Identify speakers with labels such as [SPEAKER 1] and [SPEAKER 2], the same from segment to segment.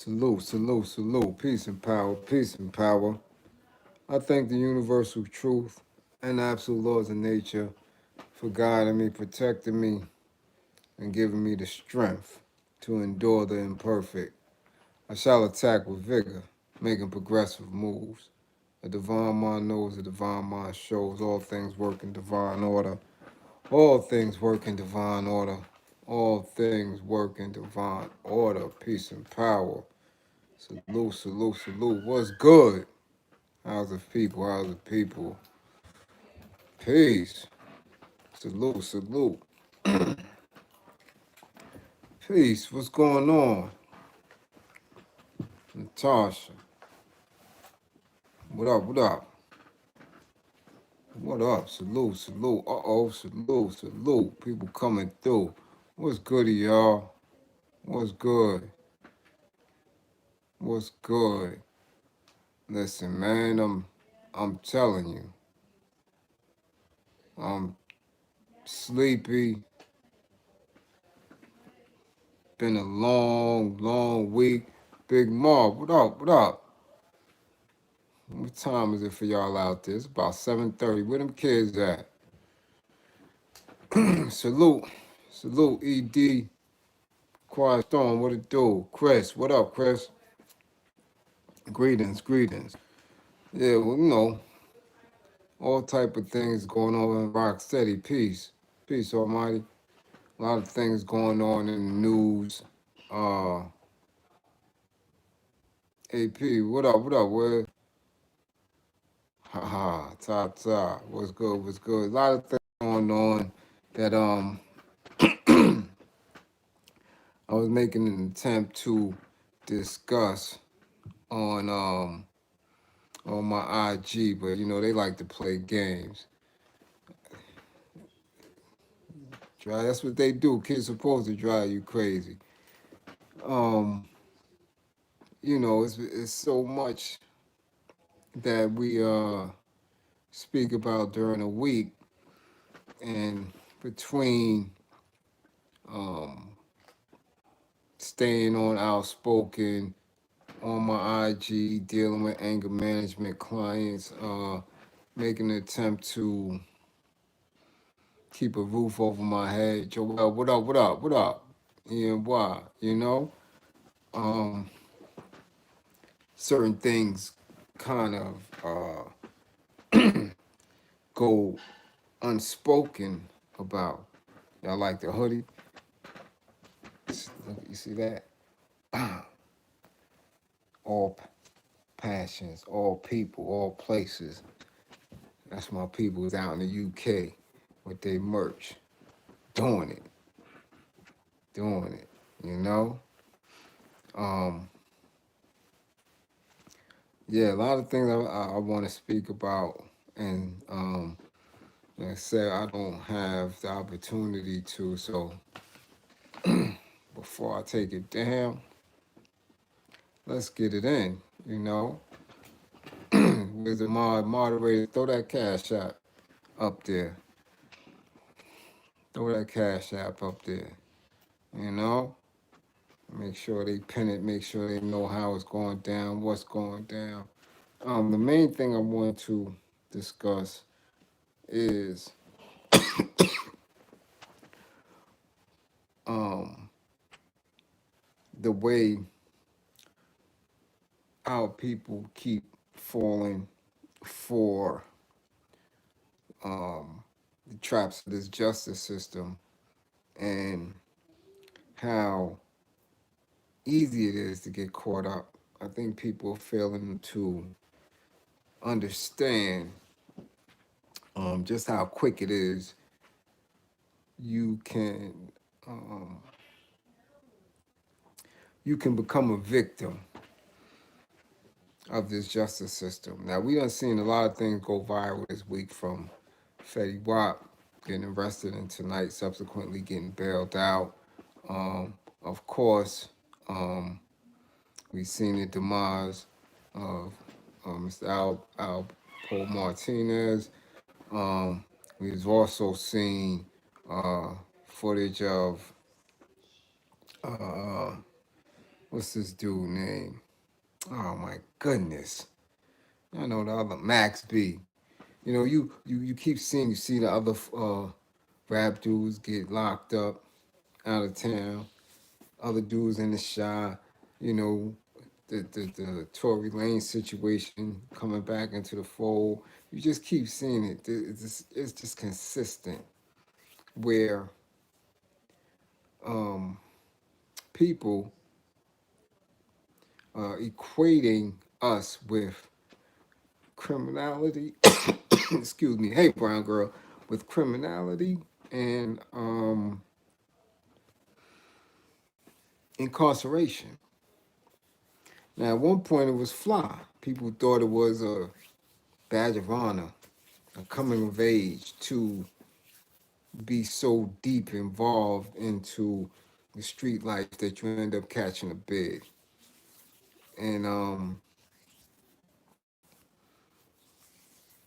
[SPEAKER 1] Salute, salute, salute. Peace and power, peace and power. I thank the universal truth and absolute laws of nature for guiding me, protecting me, and giving me the strength to endure the imperfect. I shall attack with vigor, making progressive moves. A divine mind knows, a divine mind shows all things work in divine order. All things work in divine order. All things work in divine order. Peace and power. Salute, salute, salute. What's good? How's the people? How's the people? Peace. Salute, salute. Peace. What's going on? Natasha. What up? What up? What up? Salute, salute. Uh-oh, salute, salute. People coming through. What's goody, y'all? What's good? What's good? Listen, man, I'm telling you, I'm sleepy. Been a long, long week. Big Marv, what up? What up? What time is it for y'all out there? It's about 7:30. Where them kids at? Salute. Salute, ED. Quiet Storm, what it do? Chris, what up, Chris? Greetings, greetings. Yeah, well, all type of things going on in Rock Steady. Peace. Peace, Almighty. A lot of things going on in the news. Uh, AP, what up, what up, where? Haha, ta. What's good, what's good? A lot of things going on that I was making an attempt to discuss on my IG, but they like to play games. That's what they do. Kids supposed to drive you crazy. Um, it's so much that we speak about during a week, and between um staying on outspoken on my IG, dealing with anger management clients, making an attempt to keep a roof over my head. Joel, what up, what up, what up? And why, Um, certain things kind of go unspoken about. Y'all like the hoodie? You see that? All passions, all people, all places. That's my people out in the UK with their merch. Doing it. Doing it. You know? Um, yeah, a lot of things I want to speak about. And like I said, I don't have the opportunity to. So before I take it down, let's get it in. With the moderator, throw that cash app up there. Throw that cash app up there. You know? Make sure they pin it, make sure they know how it's going down, what's going down. The main thing I want to discuss is um, the way our people keep falling for the traps of this justice system, and how easy it is to get caught up. I think people are failing to understand just how quick it is you can um, you can become a victim of this justice system. Now, we done seen a lot of things go viral this week, from Fetty Wap getting arrested and tonight subsequently getting bailed out. Of course, we've seen the demise of Mr. Al Paul Martinez. We've also seen footage of what's this dude name? Oh my goodness. I know the other Max B. You know, you keep seeing, you see the other rap dudes get locked up out of town, other dudes in the shop, you know, the Tory Lane situation coming back into the fold. You just keep seeing it. It's just consistent where um, people are equating us with criminality. Excuse me. Hey, brown girl, with criminality and incarceration. Now, at one point, it was fly. People thought it was a badge of honor, a coming of age to be so deep involved into the street life that you end up catching a bid. And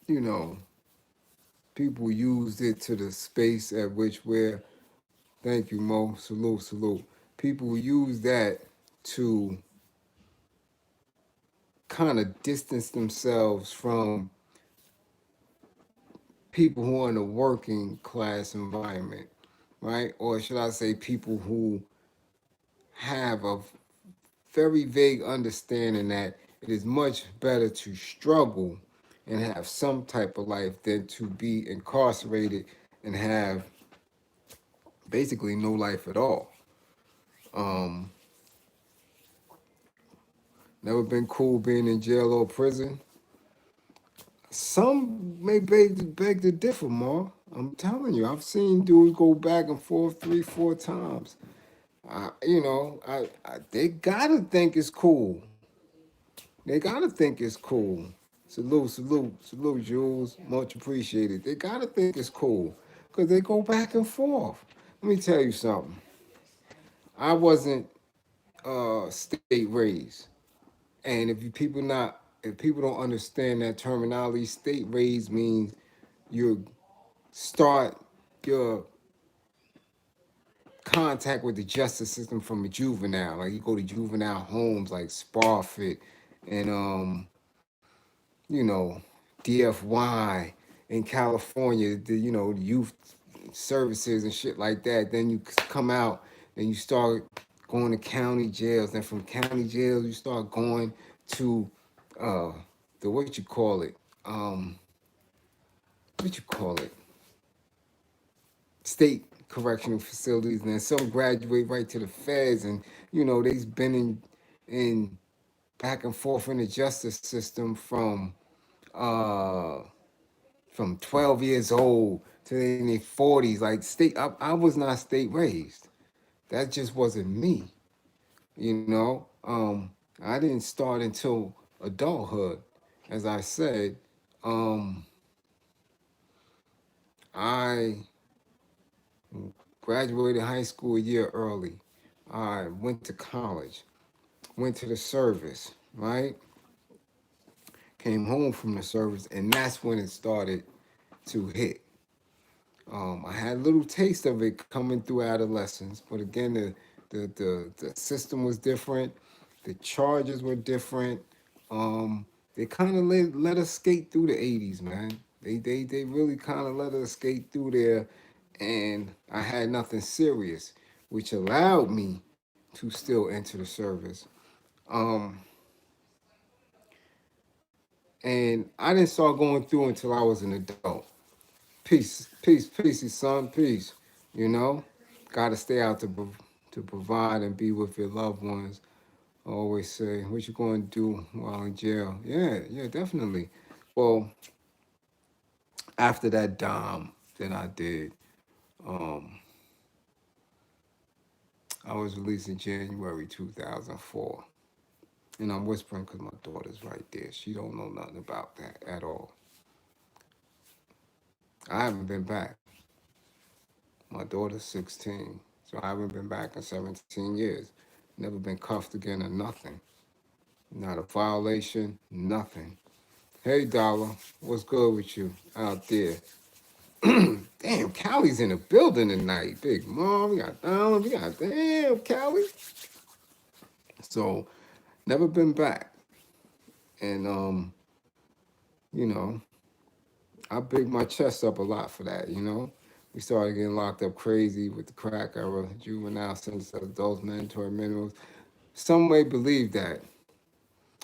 [SPEAKER 1] you know, people used it to the space at which where, thank you, Mo, salute, salute. People use that to kind of distance themselves from people who are in a working class environment, right? Or should I say people who have a very vague understanding that it is much better to struggle and have some type of life than to be incarcerated and have basically no life at all. Um, Never been cool being in jail or prison. Some may beg to differ, Ma. I'm telling you, I've seen dudes go back and forth 3, 4 times. They gotta think it's cool. They gotta think it's cool. Salute, salute, salute, Jules. Much appreciated. They gotta think it's cool because they go back and forth. Let me tell you something. I wasn't state raised, and if people don't understand that terminology, state raised means you start your contact with the justice system from a juvenile. Like you go to juvenile homes like Sparfit and DFY in California, the youth services and shit like that. Then you come out and you start going to county jails. Then from county jails, you start going to uh, the what you call it? Um, what you call it? State correctional facilities. And then some graduate right to the feds, and they've been in back and forth in the justice system uh, from 12 years old to in their 40s. Like I was not state raised. That just wasn't me. You know, I didn't start until adulthood. As I said, um, I graduated high school a year early. I went to college, went to the service, right? Came home from the service, and that's when it started to hit. I had a little taste of it coming through adolescence, but again, the system was different, the charges were different. They kind of let us skate through the '80s, man. They really kind of let us skate through there, and I had nothing serious, which allowed me to still enter the service. Um, and I didn't start going through until I was an adult. Peace, peace, peace, son, peace. You know, gotta stay out to provide and be with your loved ones. I always say, what you going to do while in jail? Yeah, yeah, definitely. Well, after that dom that I did, um, I was released in January 2004. And I'm whispering because my daughter's right there. She don't know nothing about that at all. I haven't been back. My daughter's 16, so I haven't been back in 17 years. Never been cuffed again or nothing. Not a violation, nothing. Hey, Dollar, what's good with you out there? Damn, Callie's in the building tonight. Big Mom, we got Dollar, we got damn Callie. So never been back. And you know, I big my chest up a lot for that, you know. We started getting locked up crazy with the crack era, juvenile sentence, adults, mandatory minimums. Some may believe that.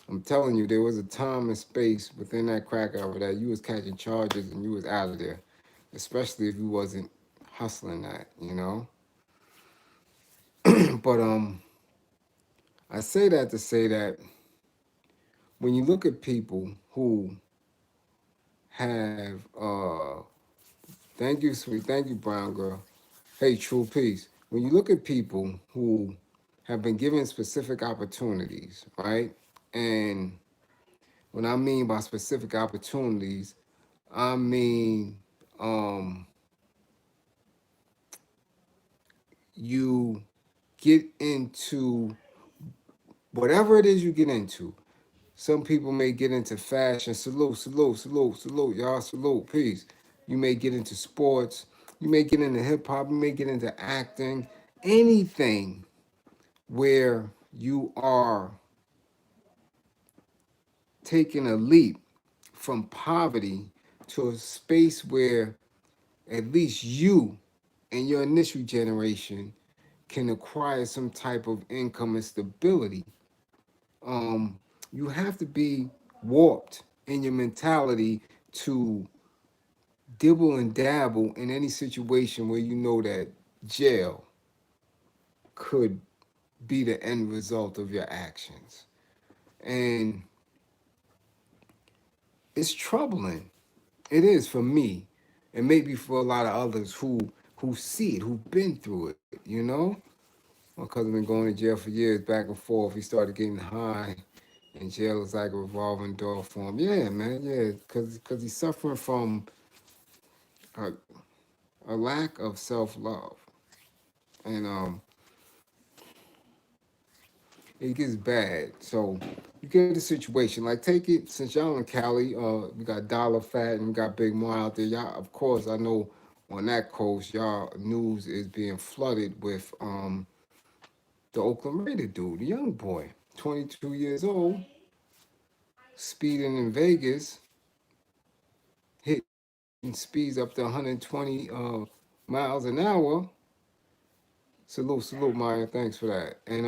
[SPEAKER 1] I'm telling you, there was a time and space within that crack era that you was catching charges and you was out of there, especially if you wasn't hustling that, you know. But I say that to say that when you look at people who have thank you, sweet, thank you, brown girl. Hey, true peace. When you look at people who have been given specific opportunities, right? And what I mean by specific opportunities, I mean you get into whatever it is you get into. Some people may get into fashion. Salute, salute, salute, salute. Y'all salute. Peace. You may get into sports. You may get into hip hop. You may get into acting. Anything where you are taking a leap from poverty to a space where at least you and your initial generation can acquire some type of income and stability. Um, you have to be warped in your mentality to dibble and dabble in any situation where you know that jail could be the end result of your actions. And it's troubling. It is for me, and maybe for a lot of others who see it, who've been through it. You know, my cousin been going to jail for years, back and forth. He started getting high, and jail is like a revolving door for him. Yeah, man, yeah, because he's suffering from a, a lack of self love, and it gets bad. So you get a situation like take it since y'all in Cali, we got Dollar Fat and we got Big Mo out there. Y'all, of course, I know on that coast, y'all news is being flooded with the Oakland Raider dude, the young boy, 22 years old, speeding in Vegas, hitting speeds up to 120 miles an hour. Salute, salute, Maya. Thanks for that. And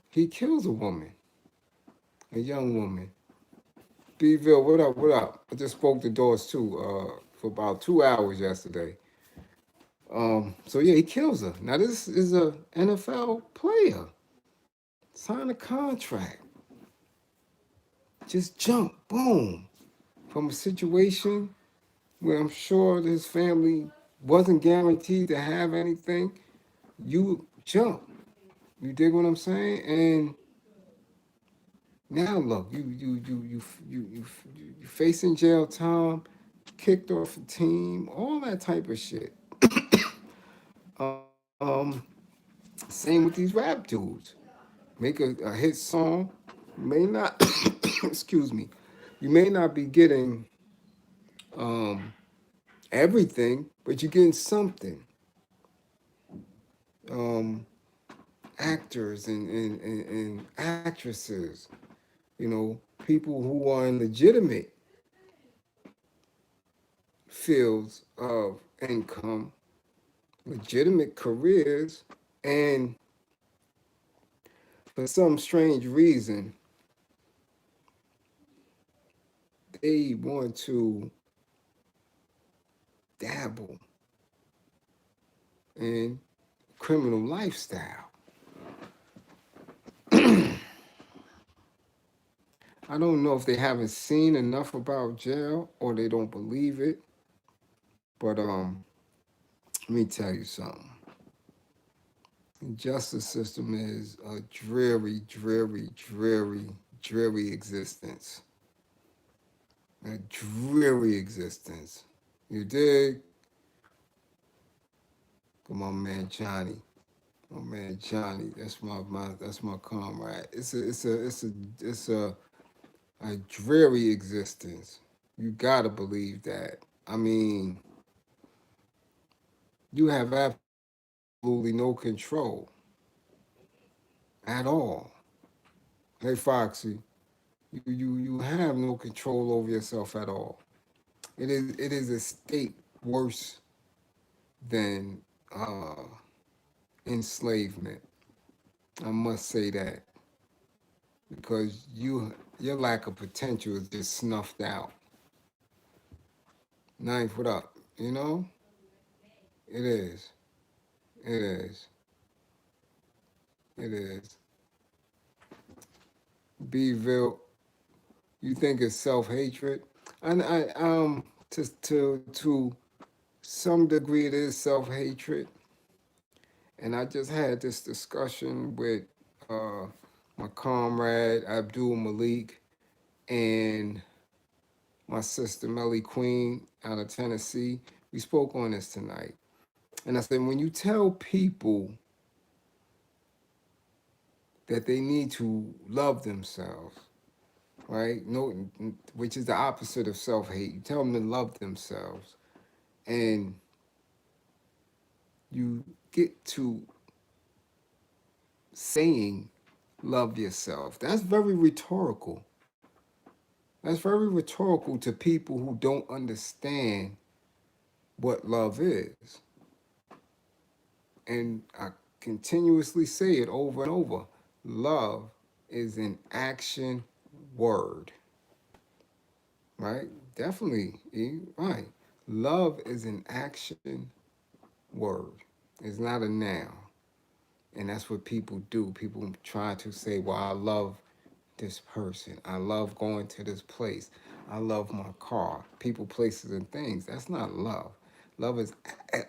[SPEAKER 1] he kills a woman, a young woman. Bville, what up? What up? I just spoke to Doris too for about 2 hours yesterday. So yeah, he kills her. Now this is a NFL player. Sign a contract. Just jump, boom, from a situation where I'm sure his family wasn't guaranteed to have anything. You jump. You dig what I'm saying? And now look, you facing jail time, kicked off a team, all that type of shit. um, Same with these rap dudes. Make a hit song, may not, excuse me, you may not be getting um, everything, but you're getting something. Um, Actors and actresses, you know, people who are in legitimate fields of income, legitimate careers, and for some strange reason, they want to dabble in criminal lifestyle. I don't know if they haven't seen enough about jail or they don't believe it, but let me tell you something. The justice system is a dreary, dreary, dreary, dreary existence. A dreary existence. You dig? Come on, man, Johnny. Oh man, Johnny. That's my comrade. It's a dreary existence. You gotta believe that. I mean, you have absolutely no control. at all. Hey Foxy, you have no control over yourself at all. It is a state worse than enslavement. I must say that because your lack of potential is just snuffed out. Ninth, what up? You know, it is. It is. It is. Bville, you think it's self hatred, and to some degree it is self hatred, and I just had this discussion with uh, my comrade Abdul Malik and my sister Melly Queen out of Tennessee. We spoke on this tonight, and I said when you tell people that they need to love themselves, right? No, which is the opposite of self hate. You tell them to love themselves, and you get to saying love yourself. That's very rhetorical. That's very rhetorical to people who don't understand what love is. And I continuously say it over and over. Love is an action word, right? Definitely, right. Love is an action word. It's not a noun. And that's what people do. People try to say, well, I love this person. I love going to this place. I love my car. People, places, and things. That's not love. Love is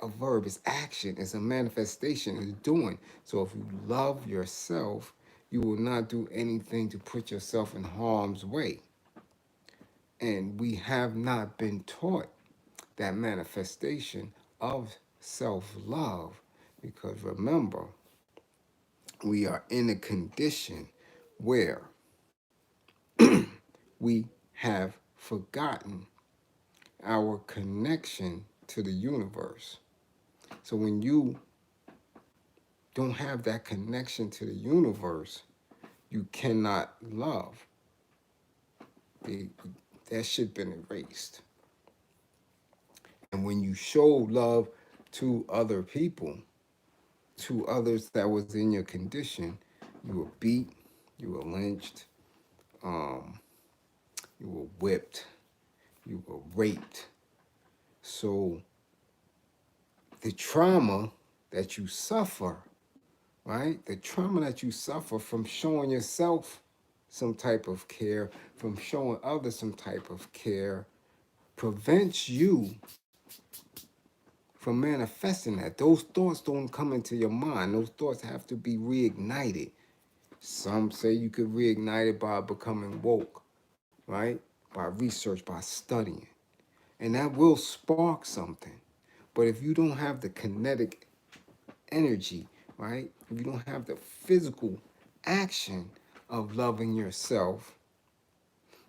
[SPEAKER 1] a verb. It's action. It's a manifestation. It's doing. So if you love yourself, you will not do anything to put yourself in harm's way. And we have not been taught that manifestation of self-love because remember, we are in a condition where we have forgotten our connection to the universe. So when you don't have that connection to the universe, you cannot love. That shit been erased. And when you show love to other people, to others that was in your condition, you were beat, you were lynched, um, you were whipped, you were raped. So the trauma that you suffer, right? The trauma that you suffer from showing yourself some type of care, from showing others some type of care, prevents you from manifesting that. Those thoughts don't come into your mind. Those thoughts have to be reignited. Some say you could reignite it by becoming woke, right? By research, by studying. And that will spark something. But if you don't have the kinetic energy, right? If you don't have the physical action of loving yourself,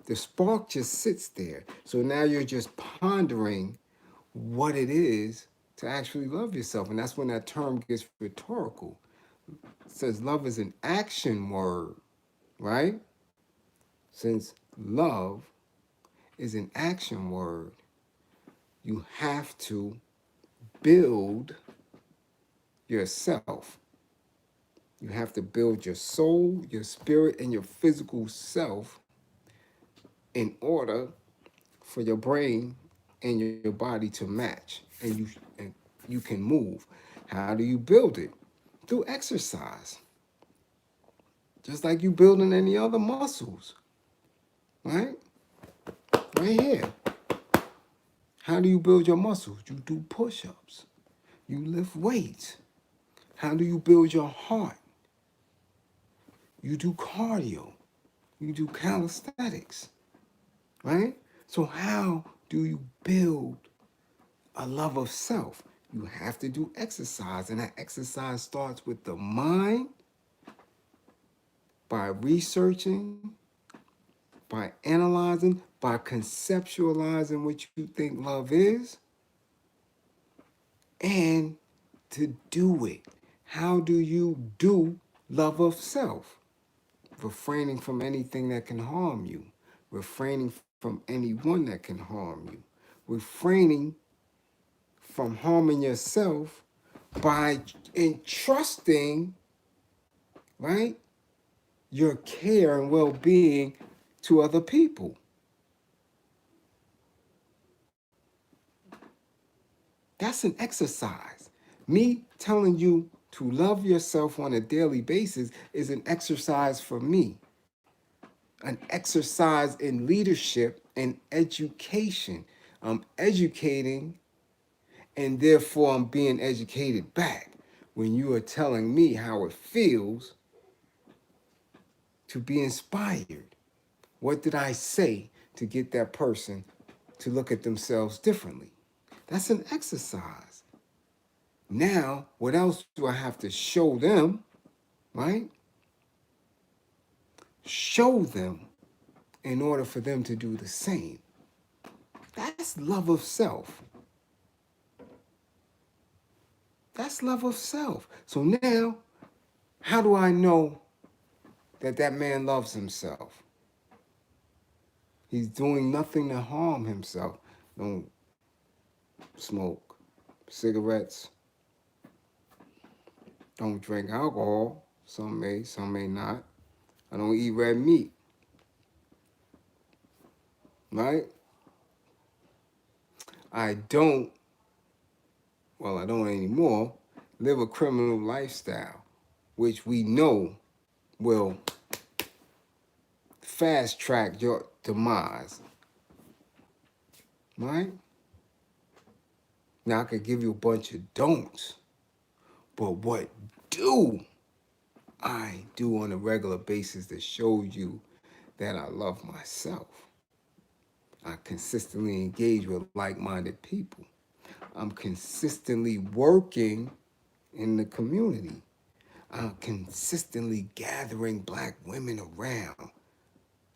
[SPEAKER 1] the spark just sits there. So now you're just pondering what it is to actually love yourself. And that's when that term gets rhetorical. It says love is an action word, right? Since love is an action word, you have to build yourself. You have to build your soul, your spirit, and your physical self in order for your brain and your body to match and you can move. How do you build it? Through exercise. Just like you building any other muscles. Right? Right here. How do you build your muscles? You do push-ups. You lift weights. How do you build your heart? You do cardio. You do calisthenics. Right? So how do you build a love of self? You have to do exercise, and that exercise starts with the mind by researching, by analyzing, by conceptualizing what you think love is, and to do it. How do you do Love of self, refraining from anything that can harm you, refraining from anyone that can harm you, refraining from harming yourself by entrusting, right, your care and well-being to other people. That's an exercise. Me telling you to love yourself on a daily basis is an exercise for me, an exercise in leadership and education. I'm educating, and therefore I'm being educated back. When you are telling me how it feels to be inspired, what did I say to get that person to look at themselves differently? That's an exercise. Now, what else do I have to show them, right? Show them in order for them to do the same. That's love of self. That's love of self. So now, how do I know that that man loves himself? He's doing nothing to harm himself. Don't smoke cigarettes. Don't drink alcohol. Some may not. I don't eat red meat. Right? I don't, well, I don't anymore, live a criminal lifestyle, which we know will fast track your demise. Right? Now I could give you a bunch of don'ts, but what do I do on a regular basis to show you that I love myself? I consistently engage with like-minded people. I'm consistently working in the community. I'm consistently gathering black women around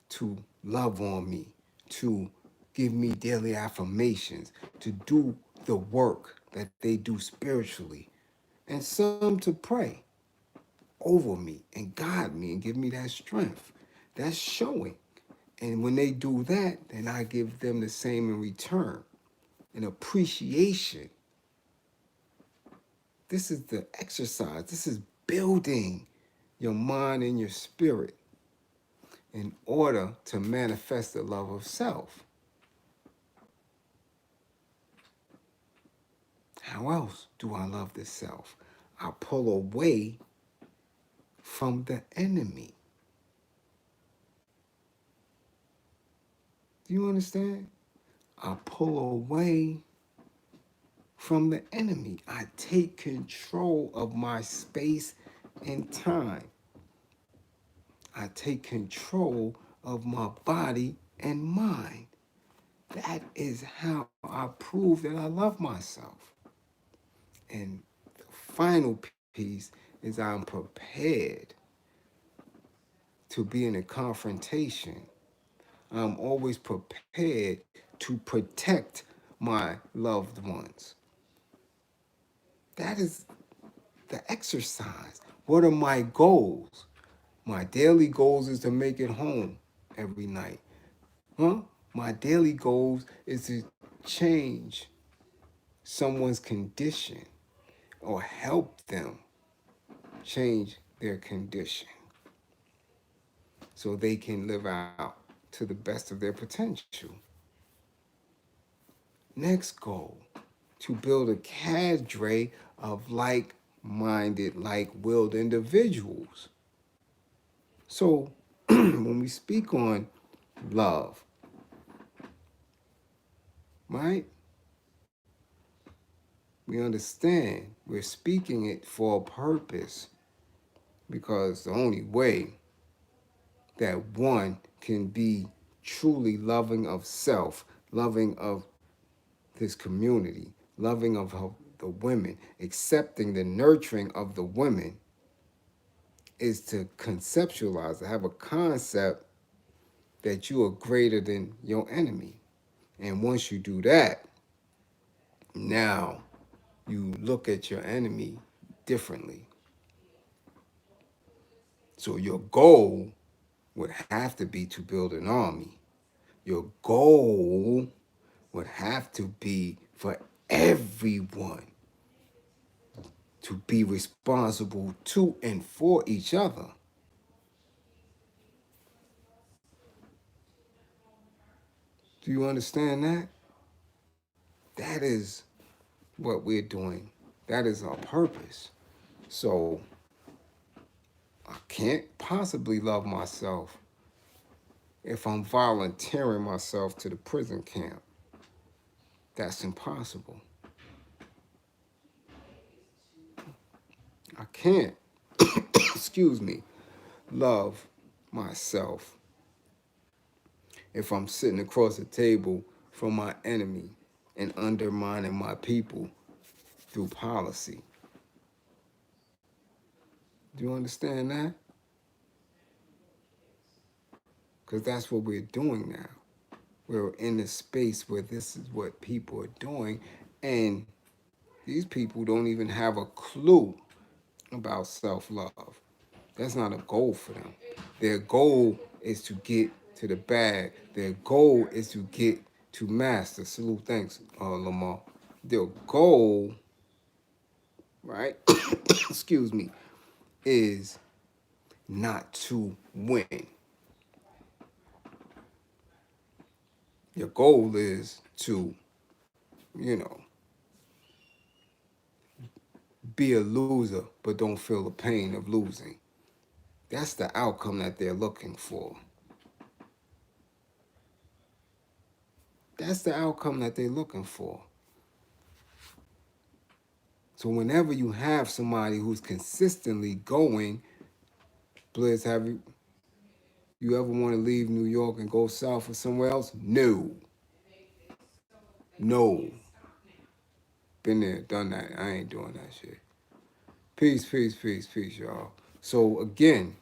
[SPEAKER 1] to love on me, to give me daily affirmations, to do the work that they do spiritually, and some to pray over me and guide me and give me that strength. That's showing. And when they do that, then I give them the same in return. An appreciation. This is the exercise. This is building your mind and your spirit in order to manifest the love of self. How else do I love the self? I pull away from the enemy. Do you understand? I pull away from the enemy. I take control of my space and time. I take control of my body and mind. That is how I prove that I love myself. And the final piece is I'm prepared to be in a confrontation. I'm always prepared to protect my loved ones. That is the exercise. What are my goals? My daily goals is to make it home every night. Huh? My daily goals is to change someone's condition or help them change their condition so they can live out to the best of their potential. Next goal, to build a cadre of like-minded, like-willed individuals. So when we speak on love, right? We understand we're speaking it for a purpose because the only way that one can be truly loving of self, loving of this community, loving of the women, accepting the nurturing of the women is to conceptualize, to have a concept that you are greater than your enemy. And once you do that, now you look at your enemy differently. So your goal would have to be to build an army. Your goal would have to be for everyone to be responsible to and for each other. Do you understand that? That is what we're doing. That is our purpose. So I can't possibly love myself if I'm volunteering myself to the prison camp. That's impossible. I can't, excuse me, love myself if I'm sitting across the table from my enemy and undermining my people through policy. Do you understand that? Because that's what we're doing now. We're in a space where this is what people are doing, and these people don't even have a clue about self-love. That's not a goal for them. Their goal is to get to the bag. Their goal is to get to master. Salute, thanks, Lamar. Their goal, right, excuse me, is not to win. Your goal is to, you know, be a loser, but don't feel the pain of losing. That's the outcome that they're looking for. That's the outcome that they're looking for. So whenever you have somebody who's consistently going, Bliz, have you ever want to leave New York and go south or somewhere else? No. No. Been there, done that. I ain't doing that shit. Peace, peace, peace, peace, y'all. So again,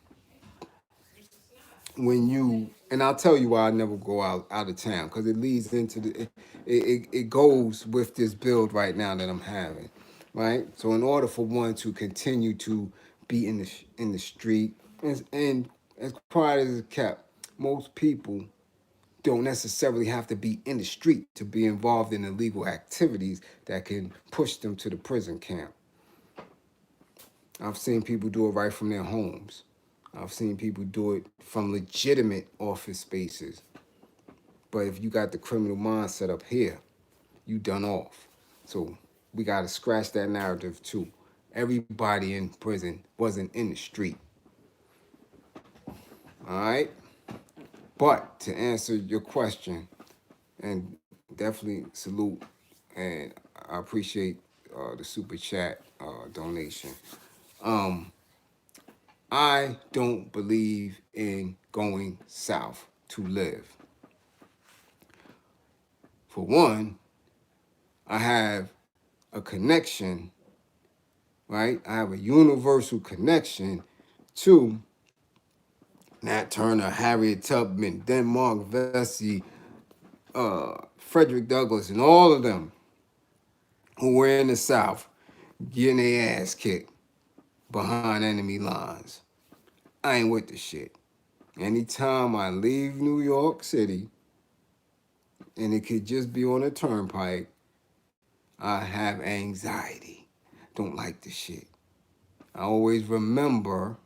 [SPEAKER 1] when you, and I'll tell you why I never go out of town, because it leads into it goes with this build right now that I'm having, right? So in order for one to continue to be in the street, and as quiet as it kept, most people don't necessarily have to be in the street to be involved in illegal activities that can push them to the prison camp. I've seen people do it right from their homes. I've seen people do it from legitimate office spaces. But if you got the criminal mindset up here, you done off. So we got to scratch that narrative too. Everybody in prison wasn't in the street. All right? But to answer your question, and definitely salute, and I appreciate the super chat donation. I don't believe in going south to live. For one, I have a connection, right? I have a universal connection to Nat Turner, Harriet Tubman, Denmark Vesey, Frederick Douglass, and all of them who were in the South getting their ass kicked behind enemy lines. I ain't with the shit. Anytime I leave New York City, and it could just be on a turnpike, I have anxiety. Don't like the shit. I always remember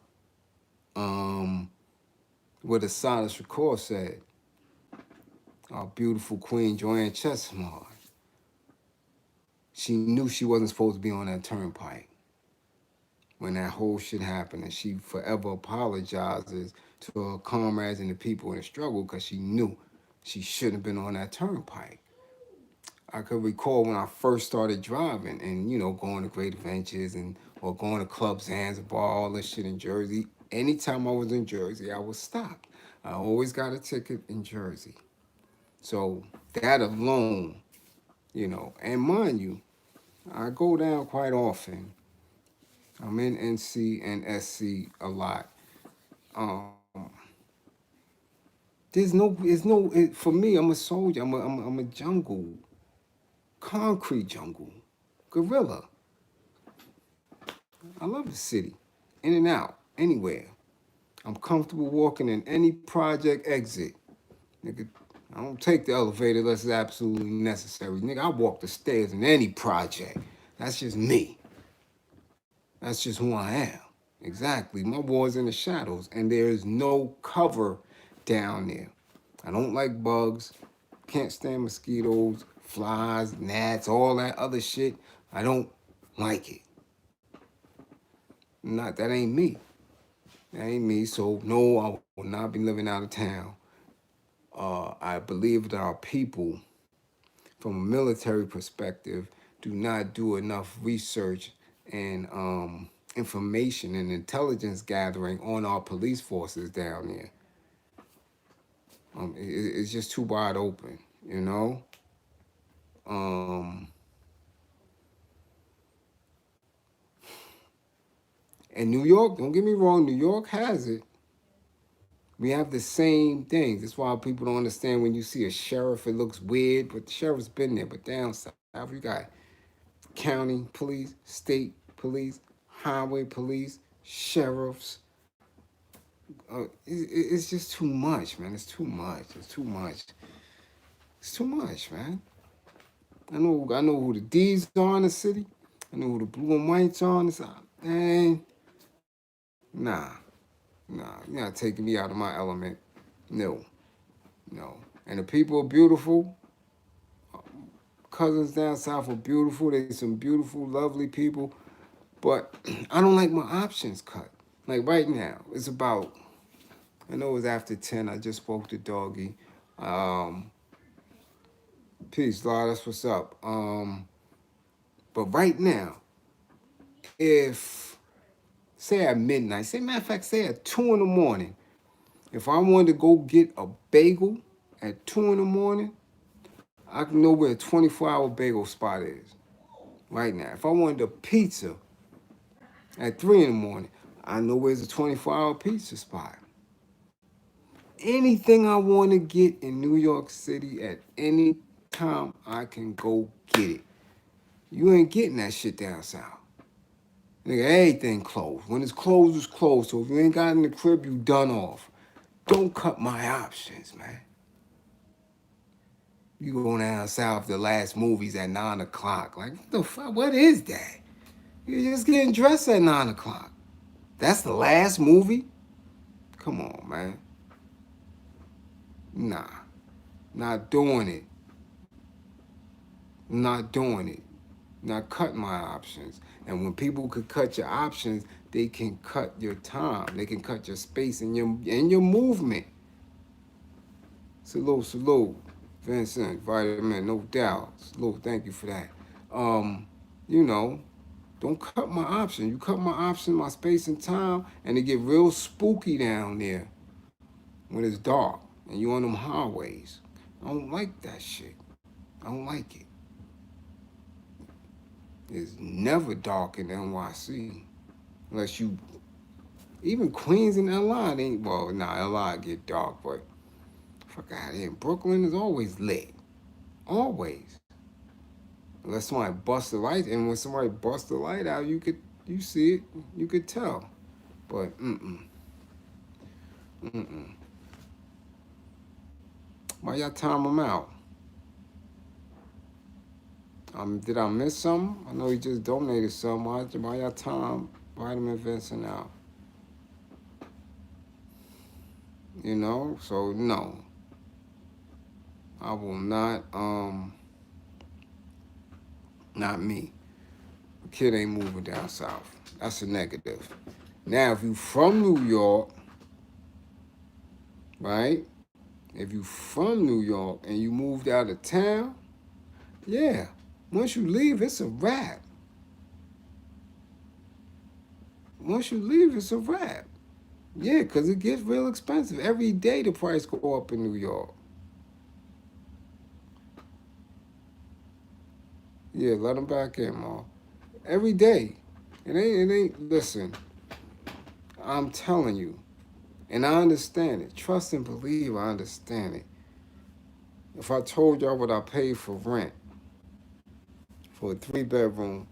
[SPEAKER 1] what Asada Shakur said. Our beautiful queen, Joanne Chestnut. She knew she wasn't supposed to be on that turnpike when that whole shit happened, and she forever apologizes to her comrades and the people in the struggle because she knew she shouldn't have been on that turnpike. I could recall when I first started driving and, you know, going to Great Adventures and or going to Club Zanzibar, all this shit in Jersey. Anytime I was in Jersey, I was stopped. I always got a ticket in Jersey. So that alone, you know, and mind you, I go down quite often. I'm in NC and SC a lot. Um, for me, I'm a soldier. I'm a jungle, concrete jungle, gorilla. I love the city, in and out, anywhere. I'm comfortable walking in any project exit. Nigga, I don't take the elevator unless it's absolutely necessary. Nigga, I walk the stairs in any project. That's just me. That's just who I am. Exactly. My war's in the shadows, and there is no cover down there. I don't like bugs. Can't stand mosquitoes, flies, gnats, all that other shit. I don't like it. That ain't me. That ain't me. So no, I will not be living out of town. I believe that our people, from a military perspective, do not do enough research and information and intelligence gathering on our police forces down there. It's just too wide open, you know. And New York, don't get me wrong, New York has it. We have the same things. That's why people don't understand when you see a sheriff, it looks weird, but the sheriff's been there. But down south, you got county police, state police, highway police, sheriffs. It's just too much, man. It's too much. It's too much. It's too much, man. I know who the D's are in the city. I know who the blue and whites are in the city. Man, nah. You're not taking me out of my element. No. And the people are beautiful. Cousins down south are beautiful. They some beautiful, lovely people. But I don't like my options cut. Like right now, it's about, I know it was after 10. I just spoke to Doggy. Peace, Lord, that's what's up. But right now, if, say at midnight, matter of fact, say at 2 in the morning, if I wanted to go get a bagel at 2 in the morning, I can know where a 24-hour bagel spot is right now. If I wanted a pizza at 3 in the morning, I know where's a 24-hour pizza spot. Anything I want to get in New York City at any time, I can go get it. You ain't getting that shit down south. Nigga, everything closed. When it's closed, it's closed. So if you ain't got in the crib, you done off. Don't cut my options, man. You go down south, the last movie's at 9 o'clock. Like, what the fuck? What is that? You're just getting dressed at 9 o'clock. That's the last movie? Come on, man. Nah. Not doing it. Not doing it. Not cutting my options. And when people could cut your options, they can cut your time. They can cut your space and your movement. Salute. Vincent, vitamin, no doubt. Salute, thank you for that. You know, don't cut my option. You cut my option, my space and time, and it get real spooky down there when it's dark and you on them highways. I don't like that shit. I don't like it. It's never dark in NYC. Unless you, even Queens and LI, they ain't, well, nah, LI get dark, but fuck out of here. Brooklyn is always lit. Always. Unless somebody busts the light, and when somebody busts the light out, you see it, you could tell. But why y'all time them out? Did I miss something? I know he just donated some. Why y'all time Vitamin Vincent out? You know, so no. I will not, not me. The kid ain't moving down south. That's a negative. Now, if you from New York, right? If you from New York and you moved out of town, yeah. Once you leave, it's a wrap. Once you leave, it's a wrap. Yeah, because it gets real expensive. Every day the price go up in New York. Yeah, let them back in, Ma. Every day. It ain't, listen, I'm telling you, and I understand it. Trust and believe I understand it. If I told y'all what I paid for rent for a 3-bedroom,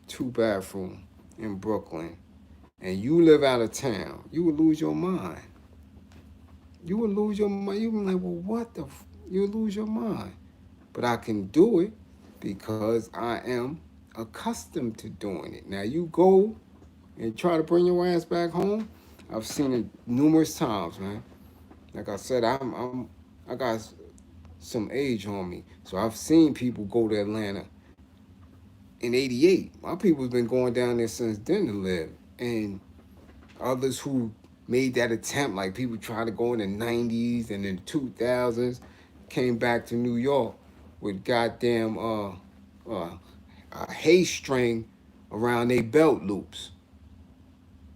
[SPEAKER 1] 2-bathroom in Brooklyn, and you live out of town, you would lose your mind. You would lose your mind. You would be like, well, what the? You would lose your mind. But I can do it because I am accustomed to doing it. Now you go and try to bring your ass back home. I've seen it numerous times, man. Like I said, I got some age on me, so I've seen people go to Atlanta in '88. My people's been going down there since then to live, and others who made that attempt, like people tried to go in the '90s and in the 2000s, came back to New York with goddamn a hay string around their belt loops.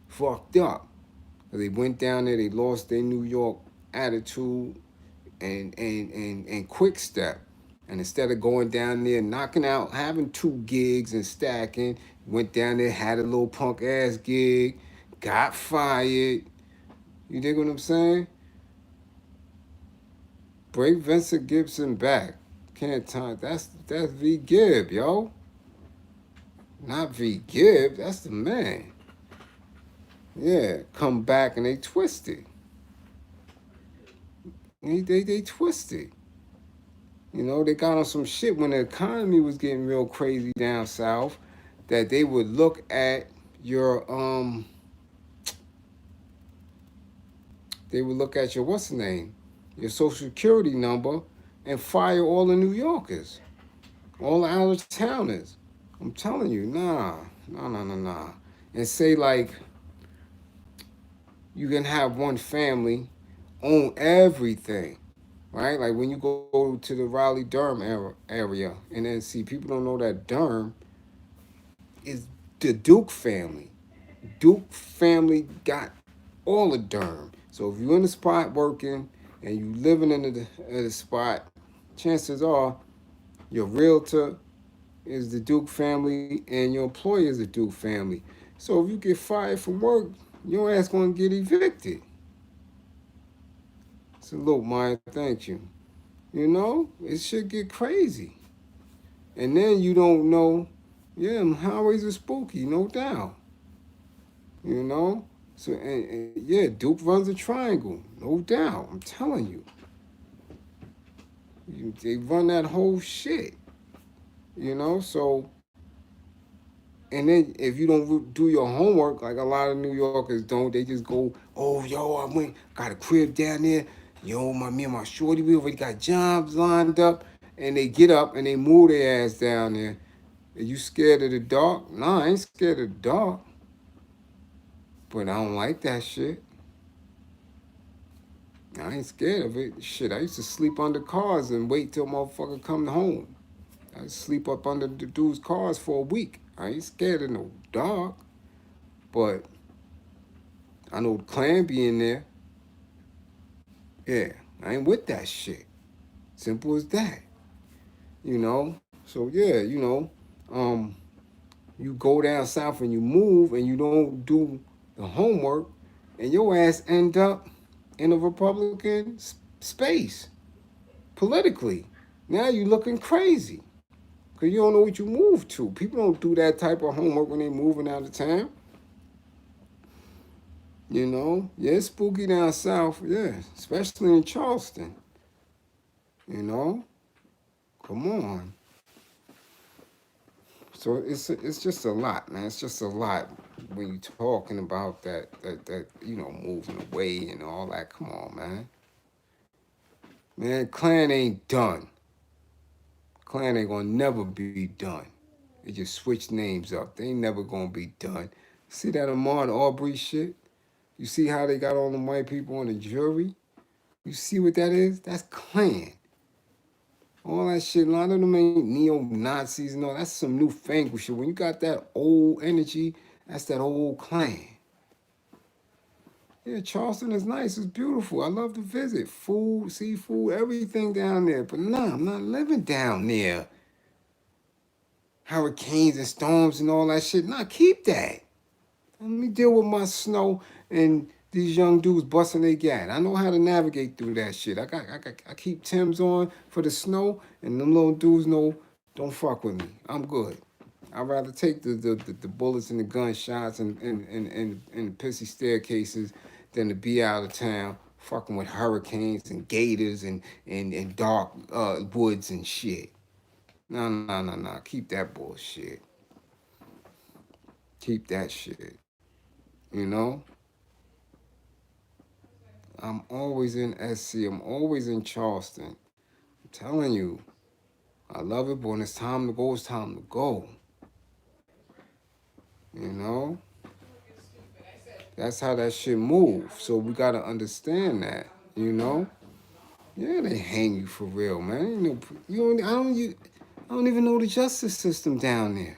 [SPEAKER 1] Fucked up. They went down there, they lost their New York attitude and quick step. And instead of going down there, knocking out, having 2 gigs and stacking, went down there, had a little punk ass gig, got fired. You dig what I'm saying? Bring Vincent Gibson back. Can't time. That's V Gibb, yo. Not V Gibb. That's the man. Yeah, come back and they twisted. They twisted. You know, they got on some shit when the economy was getting real crazy down south, that they would look at your what's the name? Your social security number and fire all the New Yorkers, all the out of towners. I'm telling you, nah. And say like you can have one family own everything, right? Like when you go to the Raleigh-Durham area and then see people don't know that Durham is the Duke family. Duke family got all of Durham. So if you're in the spot working and you living in the spot, chances are your realtor is the Duke family and your employer is the Duke family. So if you get fired from work, your ass gonna get evicted. Salute, Maya, thank you. You know, it should get crazy. And then you don't know, yeah, highways are spooky, no doubt. You know? So, and yeah, Duke runs a triangle, no doubt. I'm telling you. They run that whole shit. You know, so, and then if you don't do your homework, like a lot of New Yorkers don't, they just go, oh, yo, got a crib down there. Yo, me and my shorty, we already got jobs lined up. And they get up and they move their ass down there. Are you scared of the dark? Nah, I ain't scared of the dark. But I don't like that shit. I ain't scared of it. Shit, I used to sleep under cars and wait till motherfucker come home. I sleep up under the dude's cars for a week. I ain't scared of no dark. But I know the Klan be in there. Yeah, I ain't with that shit. Simple as that. You know? So yeah, you know, you go down south and you move and you don't do the homework and your ass end up in a Republican space politically. Now you looking crazy because you don't know what you moved to. People don't do that type of homework when they moving out of town. You know, yeah, it's spooky down south, yeah, especially in Charleston. You know, come on. So it's just a lot, man. It's just a lot when you talking about that you know, moving away and all that. Come on, man. Man, Klan ain't done. Klan ain't gonna never be done. They just switch names up. They ain't never gonna be done. See that Ahmaud Arbery shit? You see how they got all the white people on the jury? You see what that is? That's Klan. All that shit, a lot of them ain't neo-Nazis and all. That's some newfangled shit. When you got that old energy, that's that old Klan. Yeah, Charleston is nice. It's beautiful. I love to visit. Food, seafood, everything down there. But nah, I'm not living down there. Hurricanes and storms and all that shit. Nah, keep that. Let me deal with my snow and these young dudes busting their gat. I know how to navigate through that shit. I keep Tim's on for the snow, and them little dudes know don't fuck with me. I'm good. I'd rather take the bullets and the gunshots and the pissy staircases than to be out of town fucking with hurricanes and gators and dark woods and shit. No, no, no, no. Keep that bullshit. Keep that shit. You know? I'm always in SC. I'm always in Charleston. I'm telling you, I love it, but when it's time to go, it's time to go. You know? That's how that shit moves. So we gotta understand that. You know? Yeah, they hang you for real, man. I don't even know the justice system down there.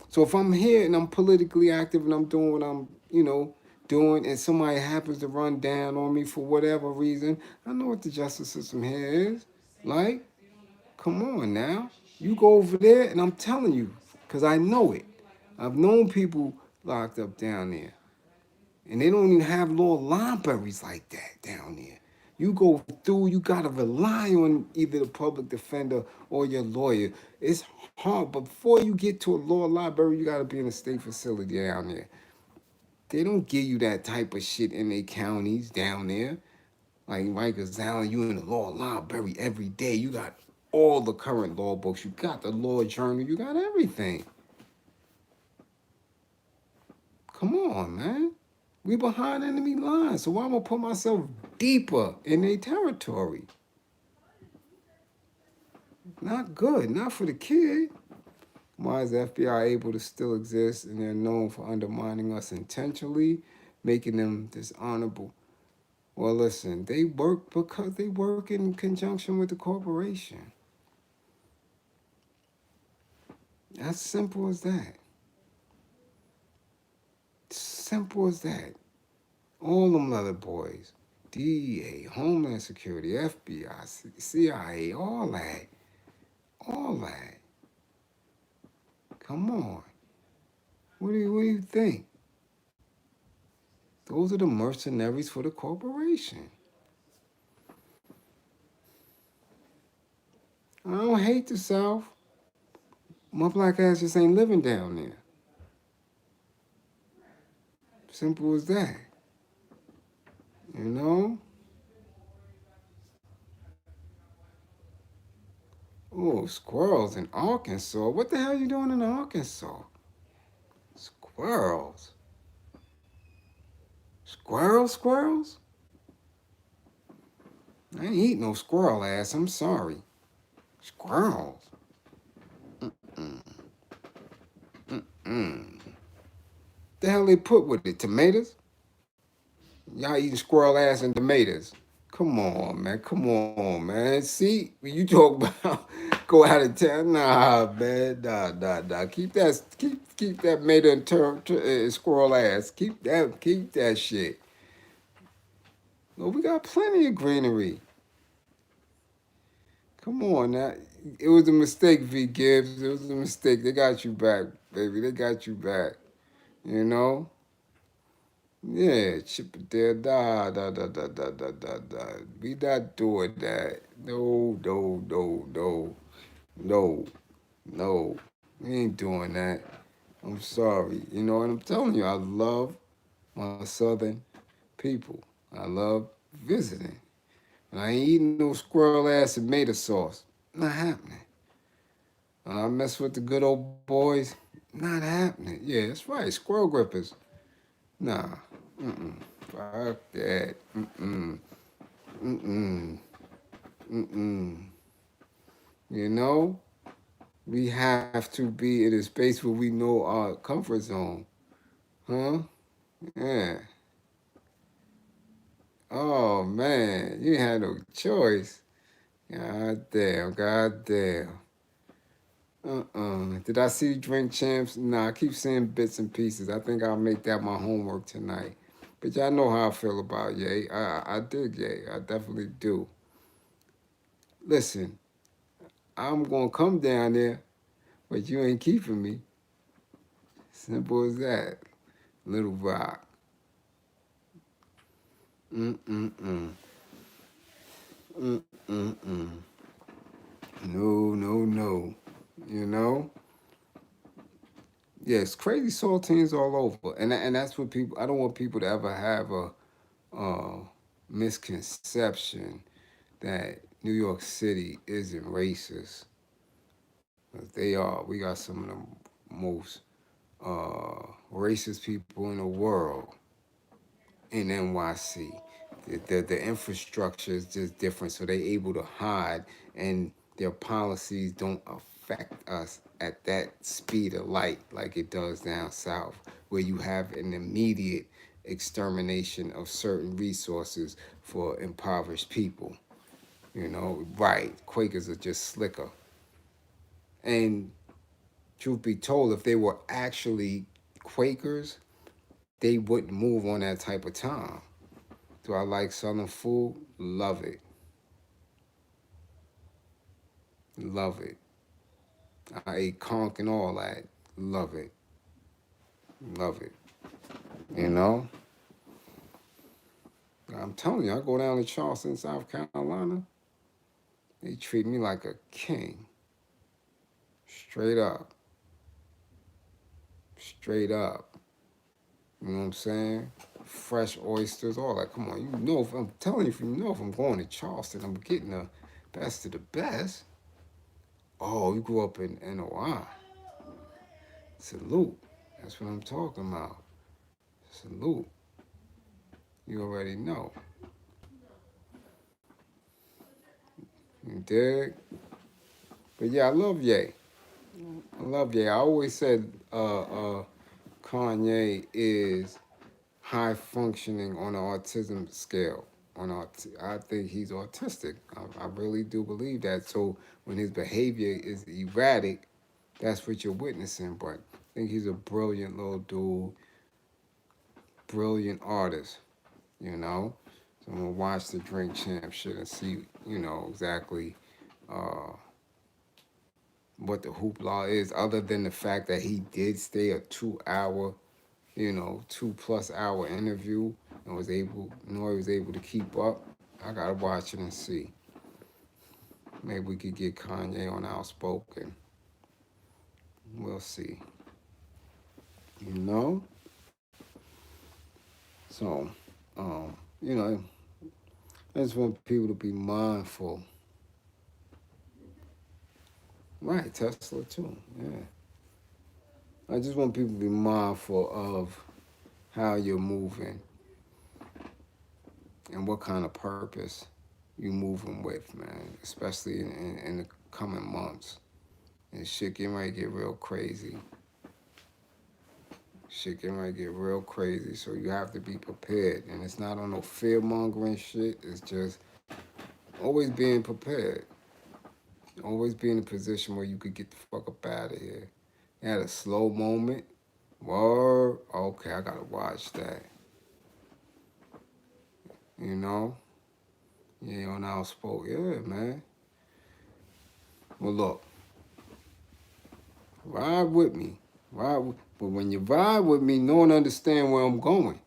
[SPEAKER 1] So if I'm here and I'm politically active and I'm doing what I'm, doing, and somebody happens to run down on me for whatever reason, I know what the justice system here is. Like, come on now. You go over there and I'm telling you, because I know it. I've known people locked up down there. And they don't even have law libraries like that down there. You go through, you gotta rely on either the public defender or your lawyer. It's hard, but before you get to a law library, you gotta be in a state facility down there. They don't give you that type of shit in their counties down there. Like Rikers Island, you in the law library every day. You got all the current law books. You got the law journal. You got everything. Come on, man. We behind enemy lines, so I'm gonna put myself deeper in their territory. Not good, not for the kid. Why is the FBI able to still exist and they're known for undermining us intentionally, making them dishonorable? Well, listen, they work because they work in conjunction with the corporation. As simple as that. Simple as that. All them other boys, DEA, Homeland Security, FBI, CIA, all that. All that. Come on. What do you think? Those are the mercenaries for the corporation. I don't hate the South. My black ass just ain't living down there. Simple as that. You know? Oh, squirrels in Arkansas. What the hell are you doing in Arkansas? Squirrels. Squirrels? I ain't eat no squirrel ass. I'm sorry. Squirrels. Mm. Mm. The hell they put with it? Tomatoes? Y'all eating squirrel ass and tomatoes. Come on, man. Come on, man. See, when you talk about go out of town, nah, man, nah. Keep that tomato and squirrel ass. Keep that shit. Well, we got plenty of greenery. Come on now. It was a mistake, V Gibbs. It was a mistake. They got you back, baby. They got you back. You know? Yeah, chip it there, da. We not doing that. No. We ain't doing that. I'm sorry. You know what I'm telling you? I love my southern people. I love visiting. And I ain't eating no squirrel ass and tomato sauce. Not happening. I mess with the good old boys. Not happening. Yeah, that's right. Squirrel grippers. Nah. Mm-mm. Fuck that. Mm-mm. Mm-mm. Mm-mm. You know? We have to be in a space where we know our comfort zone. Huh? Yeah. Oh, man. You had no choice. God damn. Did I see Drink Champs? Nah, I keep seeing bits and pieces. I think I'll make that my homework tonight. But y'all know how I feel about Ye. I dig Ye. I definitely do. Listen, I'm going to come down there, but you ain't keeping me. Simple as that. Little Rock. Mm-mm-mm. Mm-mm-mm. No. You know? Yes, crazy saltines all over, and that's what people. I don't want people to ever have a misconception that New York City isn't racist. 'Cause they are. We got some of the most racist people in the world in NYC. The infrastructure is just different, so they're able to hide, and their policies don't affect us at that speed of light like it does down south, where you have an immediate extermination of certain resources for impoverished people. You know, right? Quakers are just slicker. And truth be told, if they were actually Quakers, they wouldn't move on that type of time. Do I like Southern food? Love it. Love it. I ate conch and all that. Love it. Love it. You know? I'm telling you, I go down to Charleston, South Carolina. They treat me like a king. Straight up. Straight up. You know what I'm saying? Fresh oysters, all that. Come on, you know, if I'm telling you, if you know, if I'm going to Charleston, I'm getting the best of the best. Oh, you grew up in NOI. Salute. That's what I'm talking about. Salute. You already know. You dig? But yeah, I love Ye. I love Ye. I always said Kanye is high functioning on the autism scale. I think he's autistic. I really do believe that. So when his behavior is erratic, that's what you're witnessing. But I think he's a brilliant little dude, brilliant artist, you know? So I'm gonna watch the Drink Champ shit and see, you know, exactly what the hoopla is, other than the fact that he did stay a 2 hour, you know, 2+ hour interview and was able, he was able to keep up. I gotta watch it and see. Maybe we could get Kanye on Outspoken. We'll see. You know? So, you know, I just want people to be mindful. Right, Tesla too, yeah. I just want people to be mindful of how you're moving and what kind of purpose you moving with, man, especially in the coming months. And shit getting ready to get real crazy. Shit getting ready to get real crazy, so you have to be prepared. And it's not on no fear-mongering shit. It's just always being prepared. Always be in a position where you could get the fuck up out of here. You had a slow moment. Word. Okay, I gotta watch that. You know? Yeah, on Outspoken. Yeah, man. Well, look. Ride with me. But when you ride with me, no one understand where I'm going.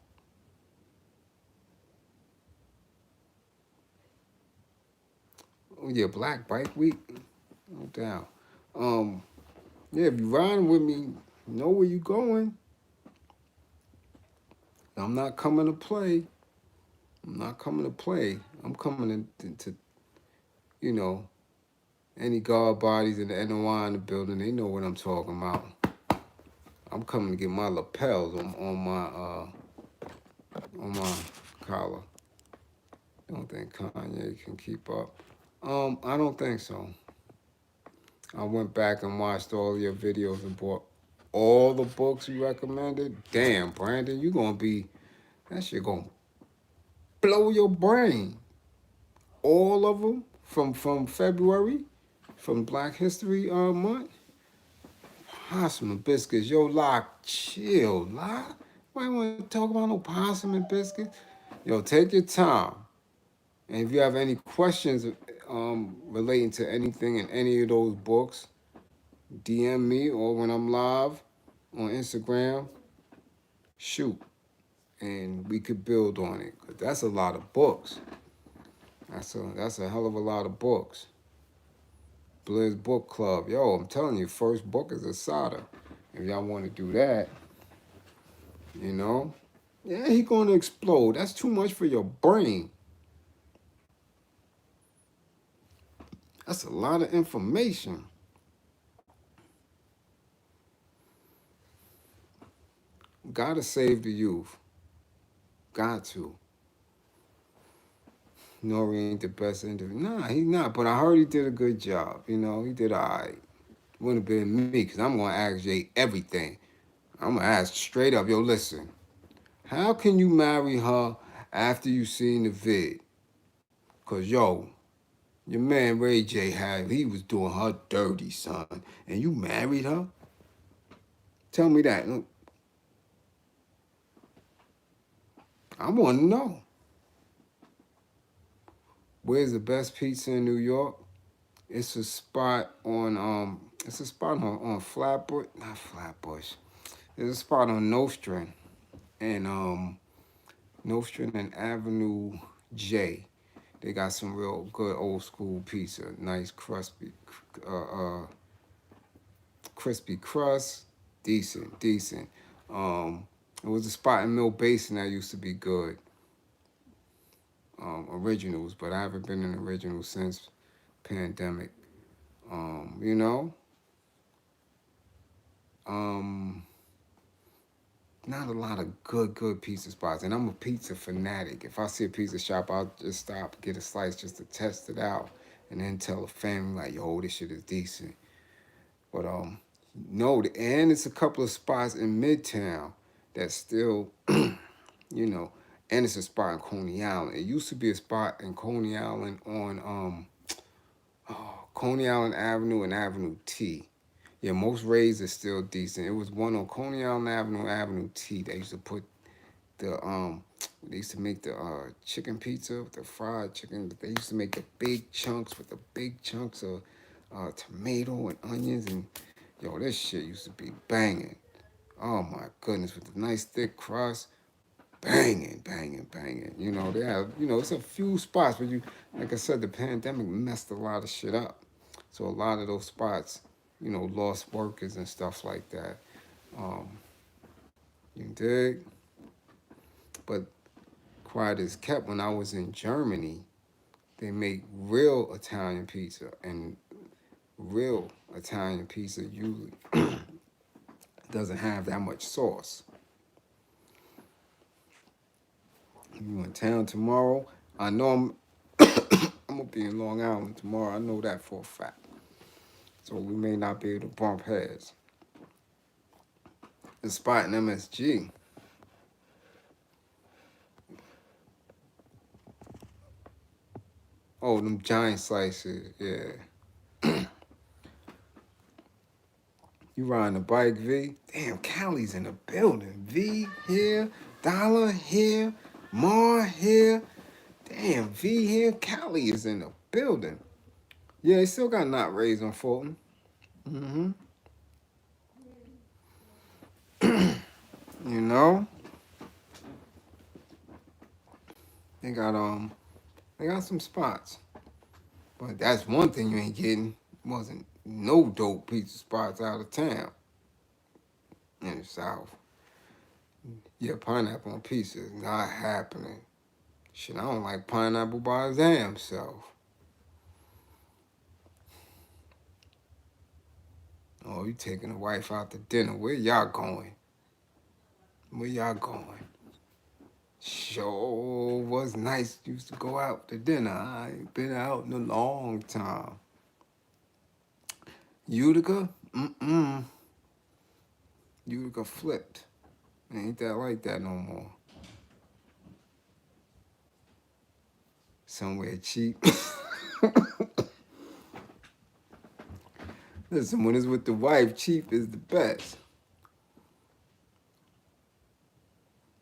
[SPEAKER 1] Oh, yeah, Black Bike Week. No doubt. Yeah, if you riding with me, know where you going. I'm not coming to play. I'm not coming to play. I'm coming to you know, any guard bodies in the NOI in the building, they know what I'm talking about. I'm coming to get my lapels on my collar. I don't think Kanye can keep up. I don't think so. I went back and watched all your videos and bought all the books you recommended. Damn, Brandon, you gonna be, that shit gonna blow your brain. All of them from February, from Black History Month. Possum and biscuits. Yo, Lock, chill, Lock. Why want to talk about no possum and biscuits? Yo, take your time. And if you have any questions relating to anything in any of those books, DM me, or when I'm live on Instagram, shoot. And we could build on it. 'Cause that's a lot of books. That's a hell of a lot of books. Bliz Book Club. Yo, I'm telling you, first book is a Sada. If y'all want to do that, you know, yeah, he gonna explode. That's too much for your brain. That's a lot of information. Gotta save the youth. Got to. Nori ain't the best individual. Nah, he's not. But I heard he did a good job. You know, he did all right. Wouldn't have been me, because I'm going to ask Jay everything. I'm going to ask straight up, yo, listen. How can you marry her after you seen the vid? Because, yo, your man Ray J he was doing her dirty, son. And you married her? Tell me that. I want to know. Where's the best pizza in New York? It's a spot on Flatbush, not Flatbush. There's a spot on Nostrand and Nostrand and Avenue J. They got some real good old school pizza, nice crispy crust, decent. It was a spot in Mill Basin that used to be good. Originals, but I haven't been in originals since pandemic. You know, not a lot of good pizza spots, and I'm a pizza fanatic. If I see a pizza shop, I'll just stop, get a slice just to test it out, and then tell the family like, "Yo, this shit is decent." But no, and it's a couple of spots in Midtown that still, you know, and it's a spot in Coney Island. It used to be a spot in Coney Island on Coney Island Avenue and Avenue T. Yeah, most Rays are still decent. It was one on Coney Island Avenue, Avenue T. They used to put they used to make the chicken pizza with the fried chicken. They used to make the big chunks with the big chunks of tomato and onions, and yo, this shit used to be banging. Oh my goodness, with the nice thick crust, banging. You know, they have, you know, it's a few spots, but like I said, the pandemic messed a lot of shit up. So a lot of those spots, you know, lost workers and stuff like that. Um, you dig? But quiet as kept, when I was in Germany, they make real Italian pizza, and real Italian pizza usually doesn't have that much sauce. You in town tomorrow? I know I'm gonna be in Long Island tomorrow. I know that for a fact. So we may not be able to bump heads. The spot in MSG. Oh, them giant slices, yeah. You riding a bike, V? Damn, Callie's in the building. V here, Dollar here, Mar here. Damn, V here, Callie is in the building. Yeah, they still got not raised on Fulton. Mm-hmm. You know? They got some spots. But that's one thing you ain't getting. Wasn't no dope pizza spots out of town in the South. Yeah, pineapple on pizza is not happening. Shit, I don't like pineapple by his damn self. Oh, you taking the wife out to dinner. Where y'all going? Where y'all going? Sure was nice. Used to go out to dinner. I ain't been out in a long time. Utica? Mm-mm. Utica flipped. Ain't that like that no more. Somewhere cheap. Listen, when it's with the wife, cheap is the best.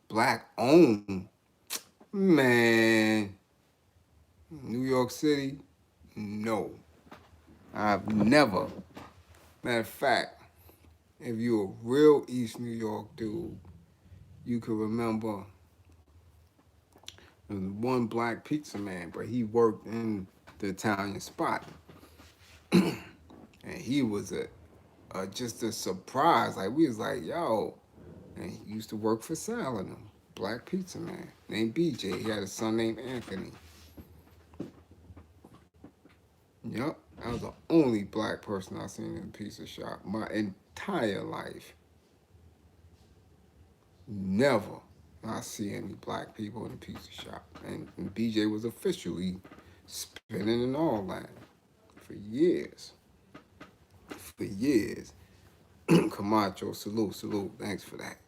[SPEAKER 1] Black owned. Man. New York City? No. I've never. Matter of fact, if you're a real East New York dude, you can remember there was one black pizza man, but he worked in the Italian spot. And he was a just a surprise. Like we was like, yo, and he used to work for Sal and them, black pizza man named BJ. He had a son named Anthony. Yep, I was the only black person I seen in a pizza shop my entire life. Never I see any black people in a pizza shop. And BJ was officially spinning in all that for years. For years. Camacho, salute, salute. Thanks for that.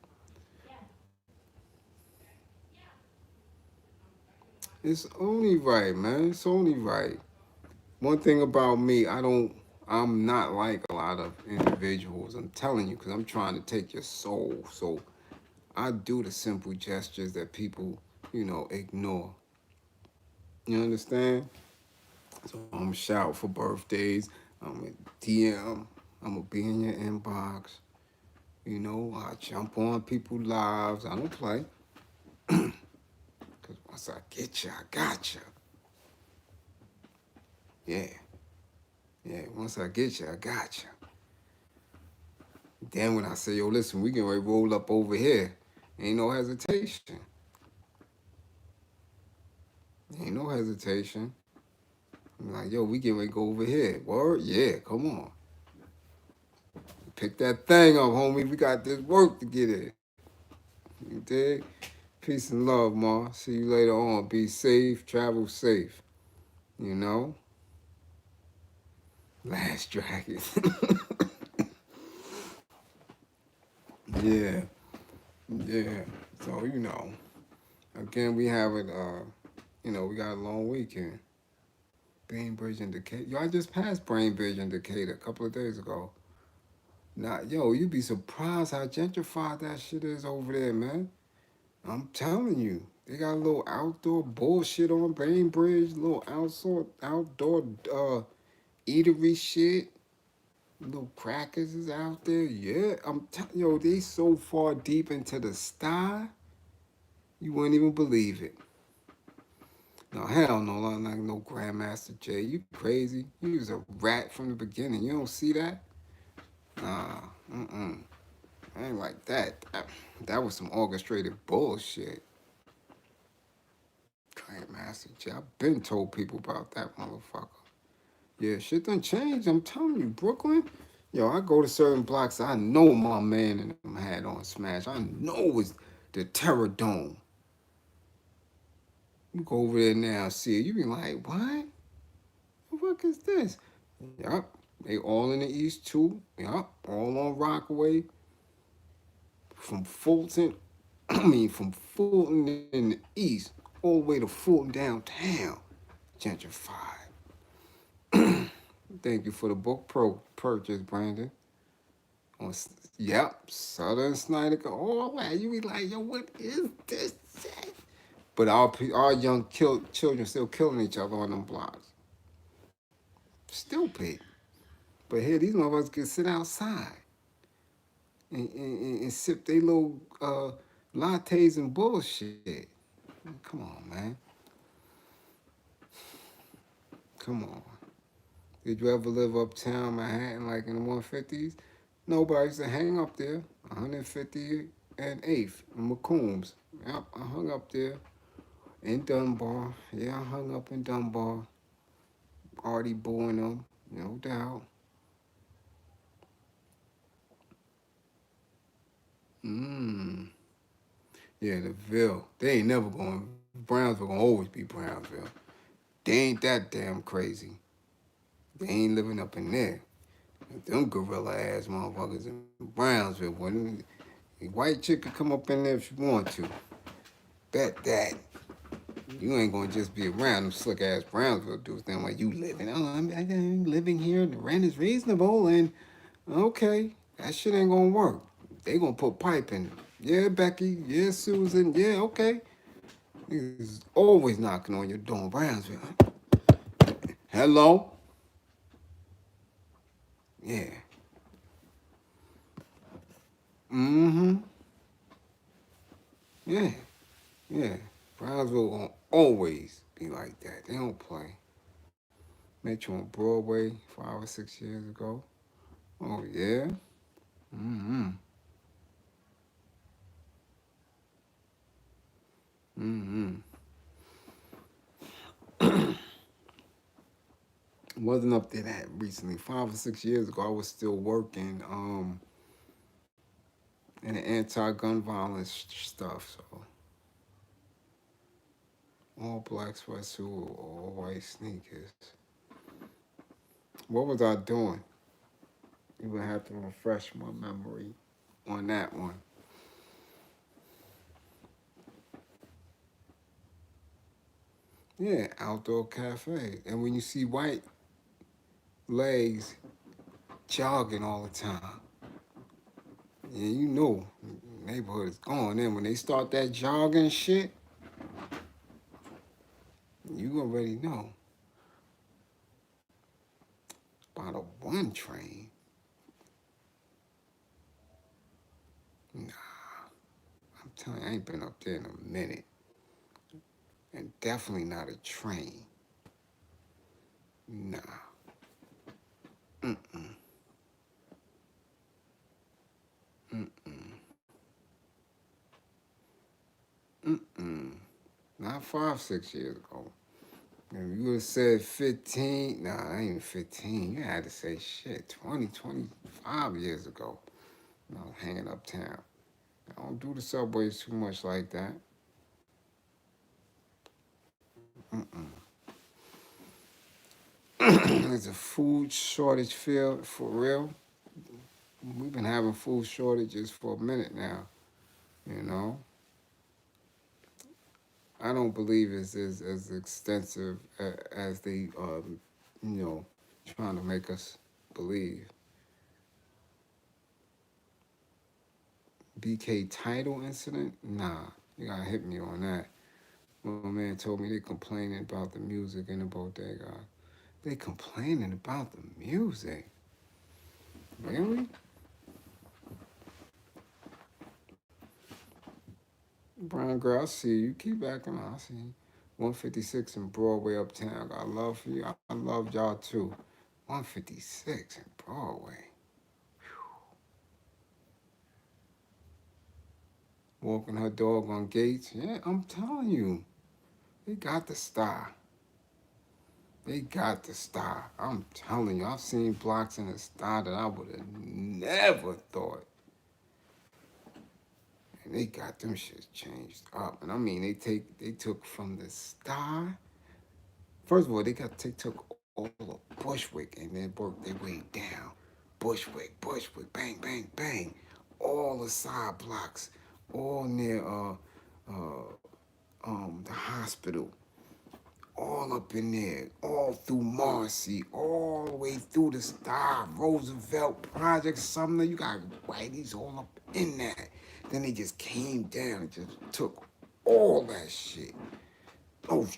[SPEAKER 1] It's only right, man. It's only right. One thing about me, I'm not like a lot of individuals. I'm telling you, because I'm trying to take your soul. So I do the simple gestures that people, ignore. You understand? So I'm gonna shout for birthdays. I'm gonna DM. I'm gonna be in your inbox. I jump on people's lives. I don't play. Because once I get you, I got you. Yeah. Yeah, once I get you, I got you. Then when I say, yo, listen, we can roll up over here. Ain't no hesitation. Ain't no hesitation. I'm like, yo, we can go over here. Word? Yeah, come on. Pick that thing up, homie. We got this work to get in. You dig? Peace and love, Ma. See you later on. Be safe. Travel safe. You know? Last Dragon. Yeah. Yeah. So, again, we have it, we got a long weekend. Bainbridge and Decatur. Yo, I just passed Bainbridge and Decatur a couple of days ago. Now, yo, you'd be surprised how gentrified that shit is over there, man. I'm telling you. They got a little outdoor bullshit on Bainbridge, little outdoor eatery shit. Little crackers is out there. Yeah, yo, they so far deep into the sty, you wouldn't even believe it. No, hell no, I'm not no Grandmaster J. You crazy. You was a rat from the beginning. You don't see that? Nah, I ain't like that. That was some orchestrated bullshit. Grandmaster J. I've been told people about that motherfucker. Yeah, shit done changed. I'm telling you, Brooklyn. Yo, I go to certain blocks. I know my man and them had on Smash. I know it's the Terror Dome. You go over there now and see it. You be like, what? The fuck is this? Yup. They all in the East too. Yup. All on Rockaway. From Fulton. From Fulton in the East all the way to Fulton downtown. Gentrified. Thank you for the book purchase, Brandon. On, yep, Southern Snyder, all that. You be like, yo, what is this shit? But our young children still killing each other on them blocks. Stupid. But here, these motherfuckers can sit outside and sip their little lattes and bullshit. Come on, man. Come on. Did you ever live uptown Manhattan like in the 150s? Nobody used to hang up there. 150 and 8th in McCombs. Yep, I hung up there. In Dunbar. Yeah, I hung up in Dunbar. Artie booing them, no doubt. Mmm. Yeah, the Ville. They ain't never going. Brownsville gonna always be Brownsville. They ain't that damn crazy. They ain't living up in there. Them gorilla ass motherfuckers in Brownsville. When a white chick could come up in there if she want to. Bet that. You ain't gonna just be around them slick ass Brownsville dudes. Then like you living. Oh, I'm living here. The rent is reasonable, and okay, that shit ain't gonna work. They gonna put pipe in it. Yeah, Becky. Yeah, Susan. Yeah, okay. He's always knocking on your door in Brownsville. Hello. Yeah. Mm-hmm. Yeah. Yeah. Brownsville gonna always be like that. They don't play. Met you on Broadway 5 or 6 years ago. Oh yeah. Mm-hmm. Mm-hmm. Wasn't up to that recently. 5 or 6 years ago, I was still working in the anti-gun violence stuff. So all black sweatsuit, all white sneakers. What was I doing? You would have to refresh my memory on that one. Yeah, outdoor cafe. And when you see white legs jogging all the time, yeah, you know neighborhood is gone. Then when they start that jogging shit, you already know. About a one train. Nah, I'm telling you, I ain't been up there in a minute. And definitely not a train. Nah. Mm-mm. Mm-mm. Mm-mm. Not 5, 6 years ago. If you would have said 15, nah, that ain't 15. You had to say shit, 20, 25 years ago. I was hanging uptown. I don't do the subways too much like that. Mm-mm. There's a food shortage field for real. We've been having food shortages for a minute now, you know. I don't believe it's as extensive as they, you know, trying to make us believe. BK title incident? Nah, you gotta hit me on that. My man told me they complaining about the music in the bodega. They complaining about the music? Really? Brown girl, I see you. Keep acting. I see you. 156 in Broadway uptown. Got love for you. I love y'all too. 156 in Broadway. Walking her dog on Gates. Yeah, I'm telling you. They got the star. They got the star. I'm telling you. I've seen blocks in the star that I would have never thought. And they got them shits changed up. And I mean, they took from the star. First of all, they took all of Bushwick and then worked their way down. Bushwick, bang, bang, bang. All the side blocks, all near the hospital, all up in there, all through Marcy, all the way through the Star, Roosevelt Project, Sumner. You got whiteys all up in that. Then they just came down and just took all that shit. Those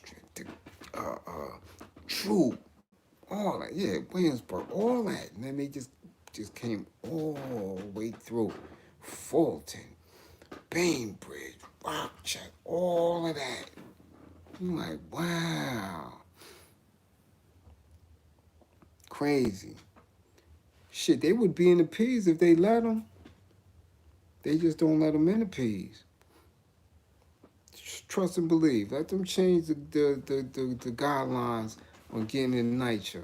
[SPEAKER 1] True, all that, yeah, Williamsburg, all that. And then they just came all the way through Fulton, Bainbridge, Rockchat, all of that. I'm like, wow, crazy. Shit, they would be in the P's if they let them. They just don't let them in the P's. Trust and believe. Let them change the guidelines on getting in NYCHA.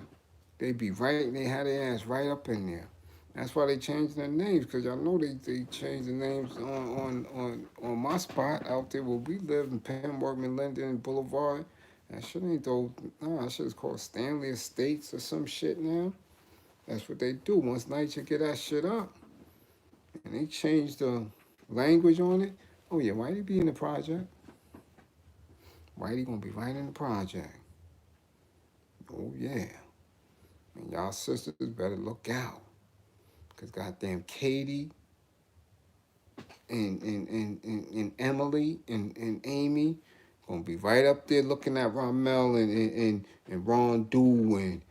[SPEAKER 1] They be right, they had their ass right up in there. That's why they changed their names, because y'all know they changed the names on my spot out there where we live in Penn, Workman, Linden, Boulevard. That shit ain't though, no, that shit is called Stanley Estates or some shit now. That's what they do. Once NYCHA get that shit up and they change the language on it, oh yeah, why they be in the project? Why they gonna be right in the project? Oh yeah. And y'all sisters better look out. Cause goddamn Katie and Emily and Amy gonna be right up there looking at Ramel and Ron Do and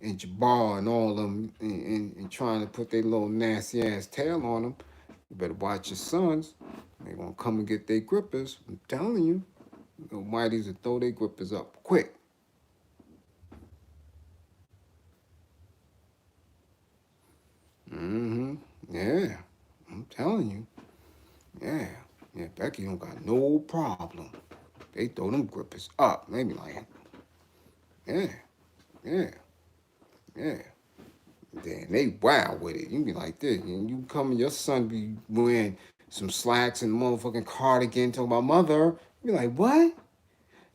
[SPEAKER 1] Jabbar and all of them and trying to put their little nasty ass tail on them. You better watch your sons. They gonna come and get their grippers. I'm telling you. The whiteys will throw their grippers up quick. Becky don't got no problem. They throw them grippers up. They be like, yeah, yeah, yeah. Then they wild with it. You be like this. And you come and your son be wearing some slacks and motherfucking cardigan talking about mother. You be like, what?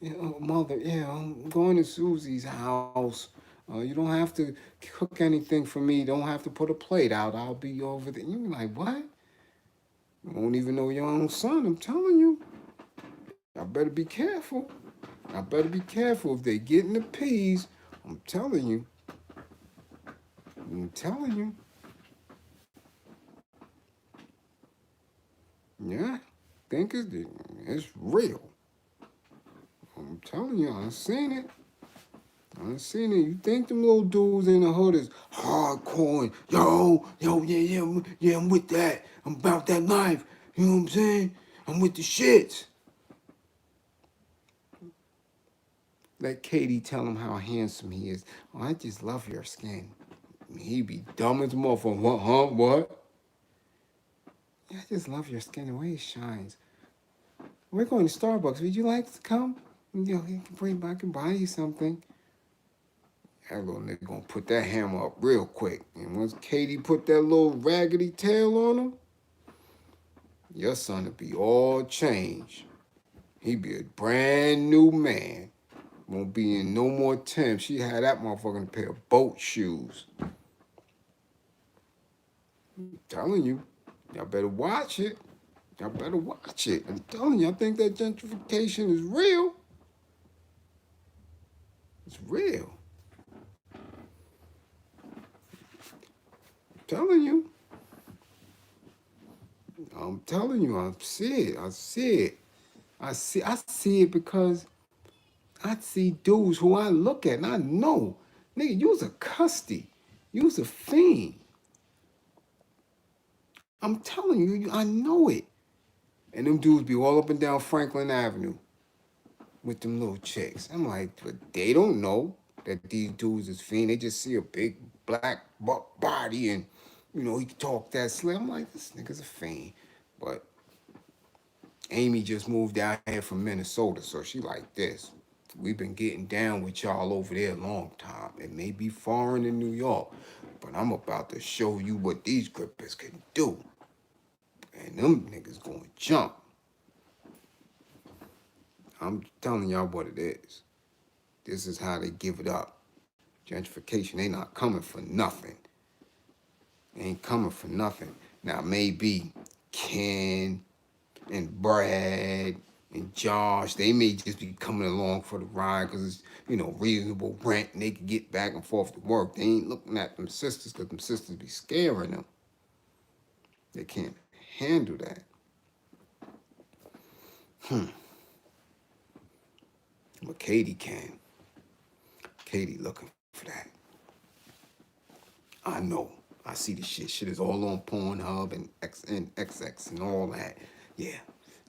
[SPEAKER 1] Yeah, mother, yeah, I'm going to Susie's house. You don't have to cook anything for me. Don't have to put a plate out. I'll be over there. You be like, what? You won't even know your own son. I'm telling you. I better be careful. I better be careful. If they get in the peas, I'm telling you. I'm telling you. Yeah. Think it's real. I'm telling you, I seen it. I seen it. You think them little dudes in the hood is hardcore and yeah, I'm with that. I'm about that life. You know what I'm saying? I'm with the shits. Let Katie tell him how handsome he is. Oh, I just love your skin. He be dumb as a motherfucker. What, huh? What? Yeah, I just love your skin, the way it shines. We're going to Starbucks. Would you like to come? You know, I can buy you something. That little nigga gonna put that hammer up real quick. And once Katie put that little raggedy tail on him, your son will be all changed. He be a brand new man. Won't be in no more Tim. She had that motherfucker in a pair of boat shoes. I'm telling you, y'all better watch it. Y'all better watch it. I'm telling you, I think that gentrification is real. It's real. I'm telling you. I'm telling you, I see it. I see it. I see it because I see dudes who I look at and I know, nigga, you was a custy. You was a fiend. I'm telling you, I know it. And them dudes be all up and down Franklin Avenue with them little chicks. I'm like, but they don't know that these dudes is fiend. They just see a big black body and, you know, he talk that slim. I'm like, this nigga's a fiend. But Amy just moved out here from Minnesota, so she like this. We've been getting down with y'all over there a long time. It may be foreign in New York, but I'm about to show you what these grippers can do. And them niggas gonna jump. I'm telling y'all what it is. This is how they give it up. Gentrification, they not coming for nothing. They ain't coming for nothing. Now, maybe Ken and Brad and Josh, they may just be coming along for the ride because it's, you know, reasonable rent and they can get back and forth to work. They ain't looking at them sisters because them sisters be scaring them. They can't handle that. But Katie can. Katie looking for that. I know. I see the shit. Shit is all on Pornhub and XX and all that. Yeah,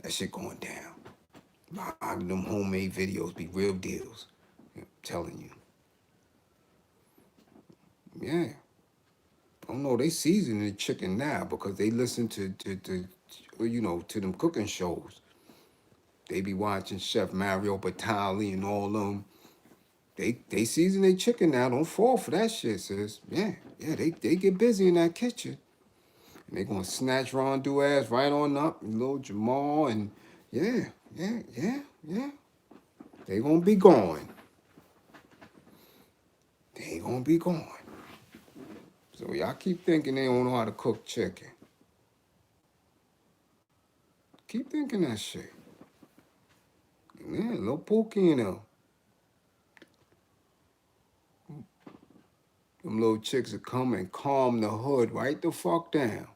[SPEAKER 1] that shit going down. A lot of them homemade videos be real deals. I'm telling you. Yeah. Oh no, they seasoning the chicken now because they listen to you know, to them cooking shows. They be watching Chef Mario Batali and all them. They season their chicken now. Don't fall for that shit, sis. Yeah, they get busy in that kitchen. And they gonna snatch Rondu ass right on up, and little Jamal, and yeah. They gonna be gone. They gonna be gone. So y'all keep thinking they don't know how to cook chicken. Keep thinking that shit. Man, little Pookie in there. Them little chicks will come and calm the hood right the fuck down.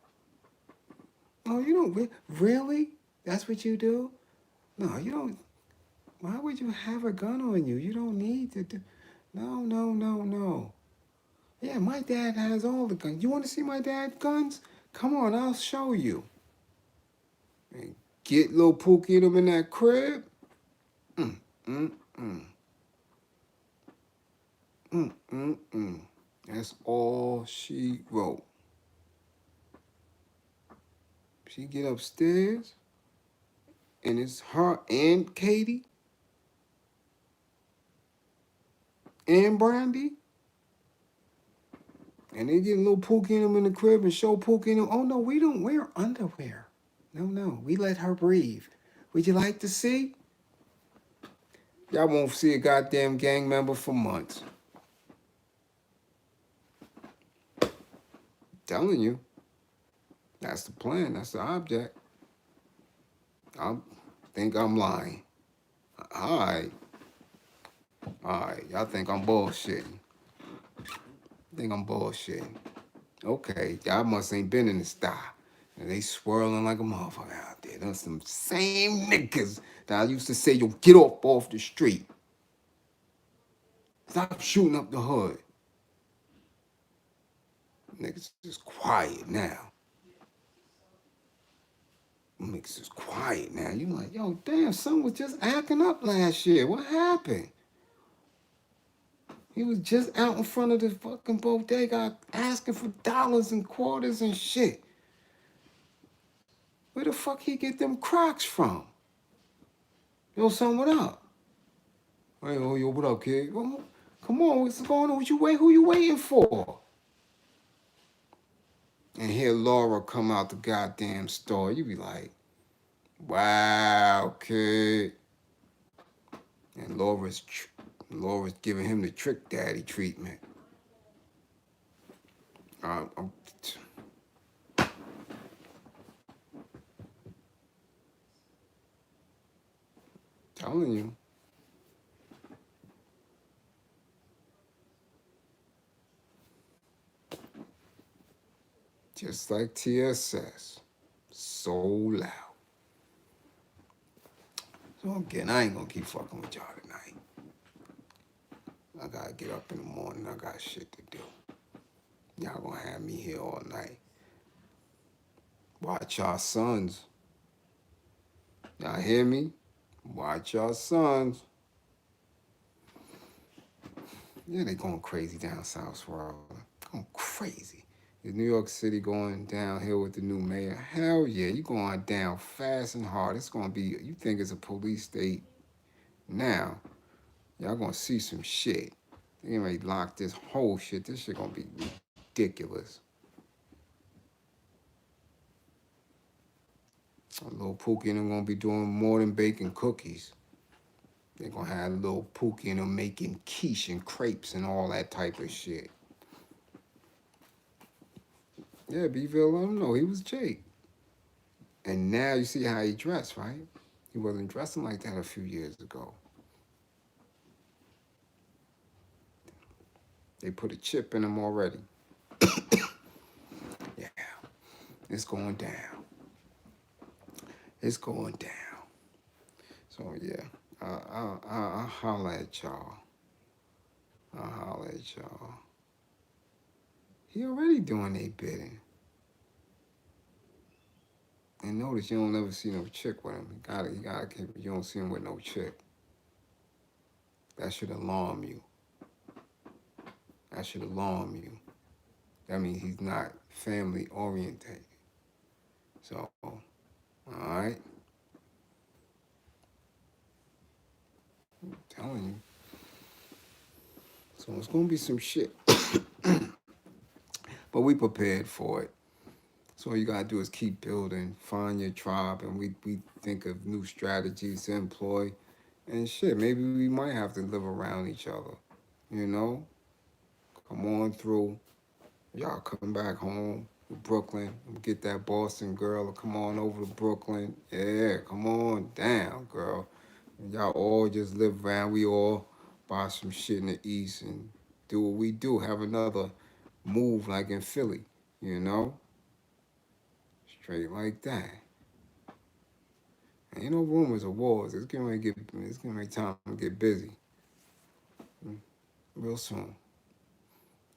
[SPEAKER 1] Oh, you don't really? That's what you do? No, you don't. Why would you have a gun on you? You don't need to do. No. Yeah, my dad has all the guns. You want to see my dad's guns? Come on, I'll show you. And get little Pookie them in that crib. That's all she wrote. She get upstairs. and it's her and Katie and Brandy. And they get a little Pookie in them in the crib and show Pookie in them. Oh no, we don't wear underwear. No, we let her breathe. Would you like to see? Y'all won't see a goddamn gang member for months. Telling you, that's the plan. That's the object. I think I'm lying. All right. Y'all think I'm bullshitting. Think I'm bullshitting. Okay, y'all must ain't been in the style. And they swirling like a motherfucker out there. Those some same niggas that I used to say, yo, get off the street. Stop shooting up the hood. Niggas is quiet now. Niggas is quiet now. You like, yo, damn, son was just acting up last year. What happened? He was just out in front of the fucking bodega asking for dollars and quarters and shit. Where the fuck he get them Crocs from? Yo, son, what up? Hey, oh, yo, what up, kid? Well, come on, what's going on? Who you waiting for? And hear Laura come out the goddamn store. You be like, wow, kid. And Laura's giving him the trick daddy treatment. I'm telling you. Just like TSS. So loud. So again, I ain't gonna keep fucking with y'all tonight. I gotta get up in the morning. I got shit to do. Y'all gonna have me here all night. Watch y'all sons. Y'all hear me? Watch y'all sons. Yeah, they going crazy down South Florida. Going crazy. Is New York City going downhill with the new mayor? Hell yeah, you going down fast and hard. It's gonna be, you think it's a police state now. Y'all gonna see some shit. They ain't ready to lock this whole shit. This shit gonna be ridiculous. A little Pookie and them gonna be doing more than baking cookies. They're gonna have a little Pookie and them making quiche and crepes and all that type of shit. Yeah, B-Ville let him know he was Jake. And now you see how he dressed, right? He wasn't dressing like that a few years ago. They put a chip in him already. Yeah, it's going down. It's going down. So yeah, I'll holler at y'all. I'll holler at y'all. He already doing their bidding. And notice you don't ever see no chick with him. You gotta keep it. You don't see him with no chick. That should alarm you. That should alarm you. That means he's not family oriented. So, all right. I'm telling you. So it's gonna be some shit. But we prepared for it. So all you gotta do is keep building, find your tribe, and we think of new strategies to employ. And shit, maybe we might have to live around each other. You know? Come on through. Y'all come back home to Brooklyn. Get that Boston girl to come on over to Brooklyn. Yeah, come on down, girl. And y'all all just live around. We all buy some shit in the East and do what we do. Have another move like in Philly, you know? Straight like that. Ain't no rumors of wars. It's gonna be time to get busy. Real soon.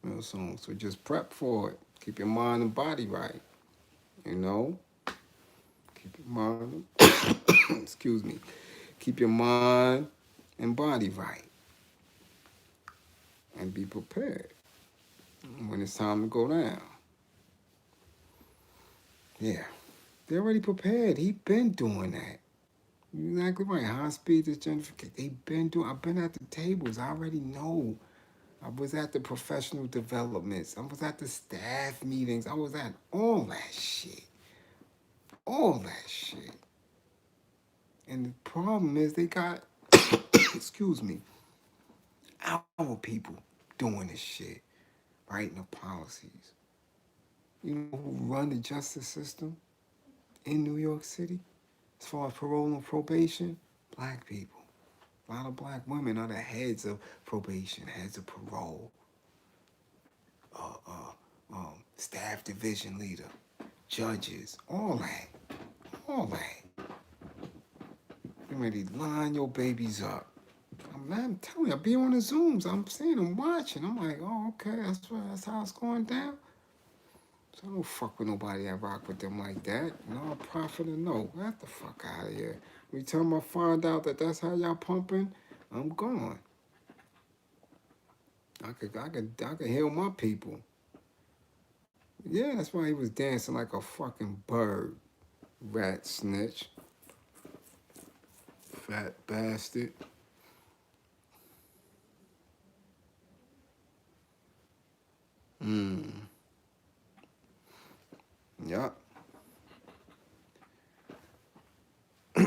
[SPEAKER 1] Real soon. So just prep for it. Keep your mind and body right. You know? Keep your mind excuse me. Keep your mind and body right. And be prepared when it's time to go down. Yeah. They're already prepared. He been doing that. You're exactly right. High speed is gentrification. I've been at the tables. I already know. I was at the professional developments. I was at the staff meetings. I was at all that shit. All that shit. And the problem is they got, excuse me, our people doing this shit, writing the policies. You know who run the justice system in New York City? As far as parole and probation, black people. A lot of black women are the heads of probation, heads of parole, staff division leader, judges, all that. All that. You ready to line your babies up. I'm telling you, I be on the Zooms. I'm seeing them watching. I'm like, oh, okay, that's how it's going down. So I don't fuck with nobody that rock with them like that. No profit or no. Get the fuck out of here. Every time I find out that that's how y'all pumping, I'm gone. I could heal my people. Yeah, that's why he was dancing like a fucking bird. Rat snitch. Fat bastard. Yup. We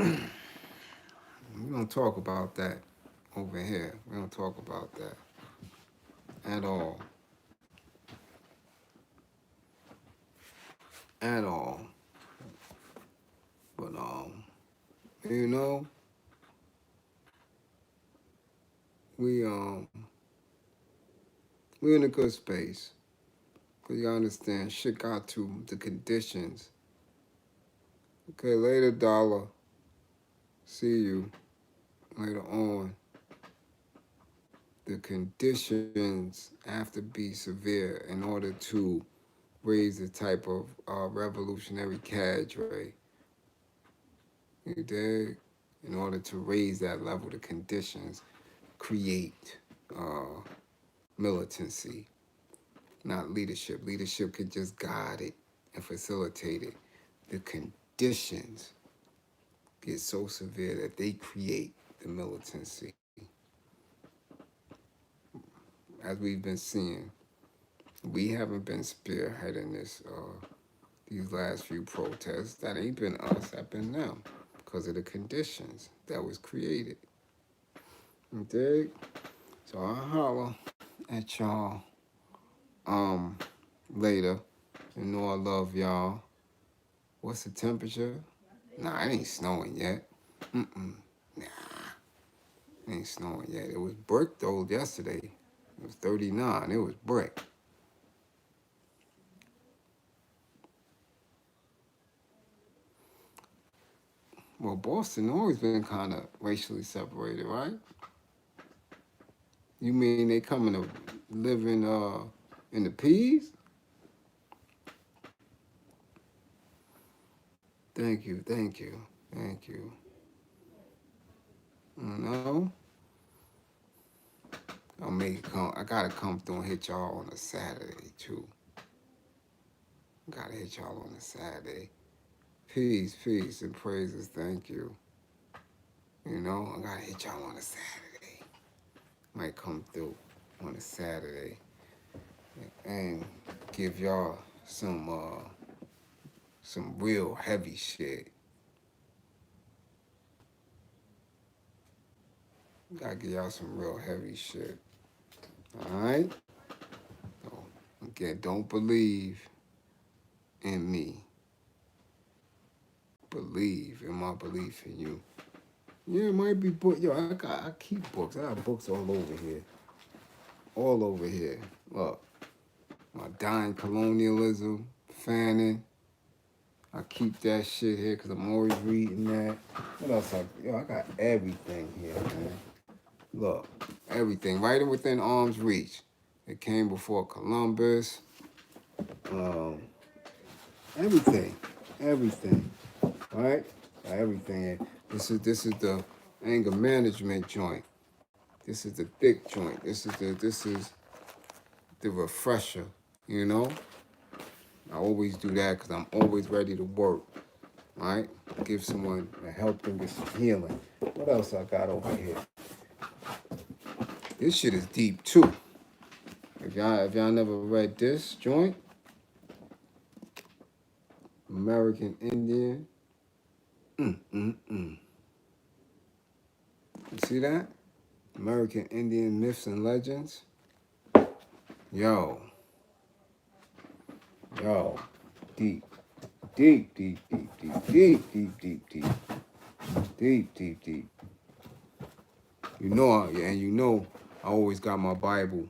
[SPEAKER 1] don't talk about that over here. We don't talk about that at all. At all. But you know, we we're in a good space. Cause you understand, shit got to the conditions. Okay, later, dollar. See you later on. The conditions have to be severe in order to raise the type of revolutionary cadre. You dig? In order to raise that level, the conditions create militancy, not leadership. Leadership could just guide it and facilitate it. The conditions get so severe that they create the militancy. As we've been seeing, we haven't been spearheading this these last few protests. That ain't been us, that been them. Because of the conditions that was created. You dig? So I'll holler at y'all later. You know I love y'all. What's the temperature? Nah, it ain't snowing yet. Nah, it ain't snowing yet. It was brick though yesterday. It was 39. It was brick. Well, Boston always been kind of racially separated, right? You mean they coming to live in the P's? Thank you, thank you, thank you. You know, I gotta come through and hit y'all on a Saturday too. Gotta hit y'all on a Saturday. Peace, peace, and praises. Thank you. You know, I gotta hit y'all on a Saturday. Might come through on a Saturday and give y'all some real heavy shit. Gotta give y'all some real heavy shit. All right. So again, don't believe in me. Believe in my belief in you. Yeah, it might be book. Yo, I keep books. I got books all over here. All over here. Look, my dying colonialism, Fanning. I keep that shit here because I'm always reading that. What else? I got everything here, man. Look, everything right within arm's reach. It came before Columbus. Everything, right? Everything. This is the anger management joint. This is the thick joint. This is the refresher. You know, I always do that because I'm always ready to work. right? Give someone and help them get some healing. What else I got over here? This shit is deep too. If y'all never read this joint, American Indian. You see that? American Indian Myths and Legends. Yo. Deep. Deep, deep, deep, deep, deep, deep, deep, deep. Deep, deep, deep. You know, I always got my Bible.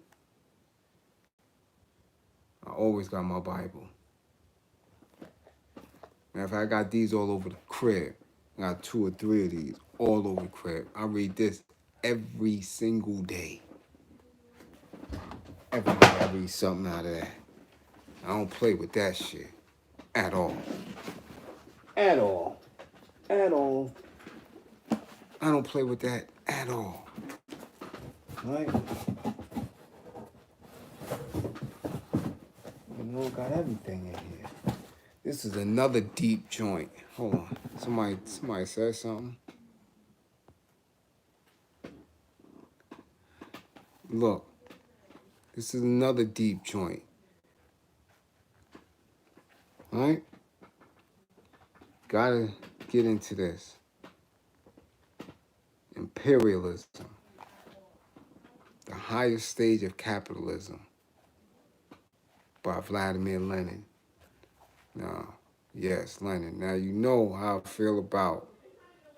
[SPEAKER 1] Matter of fact, I got these all over the crib. I got 2 or 3 of these all over the crib. I read this every single day. Every day I read something out of that. I don't play with that shit at all. At all. At all. I don't play with that at all. Right? You know, got everything in here. This is another deep joint. Hold on. Somebody said something. Look. This is another deep joint. Right? Gotta get into this. Imperialism. The highest stage of capitalism. By Vladimir Lenin. Now, yes, Lenin. Now you know how I feel about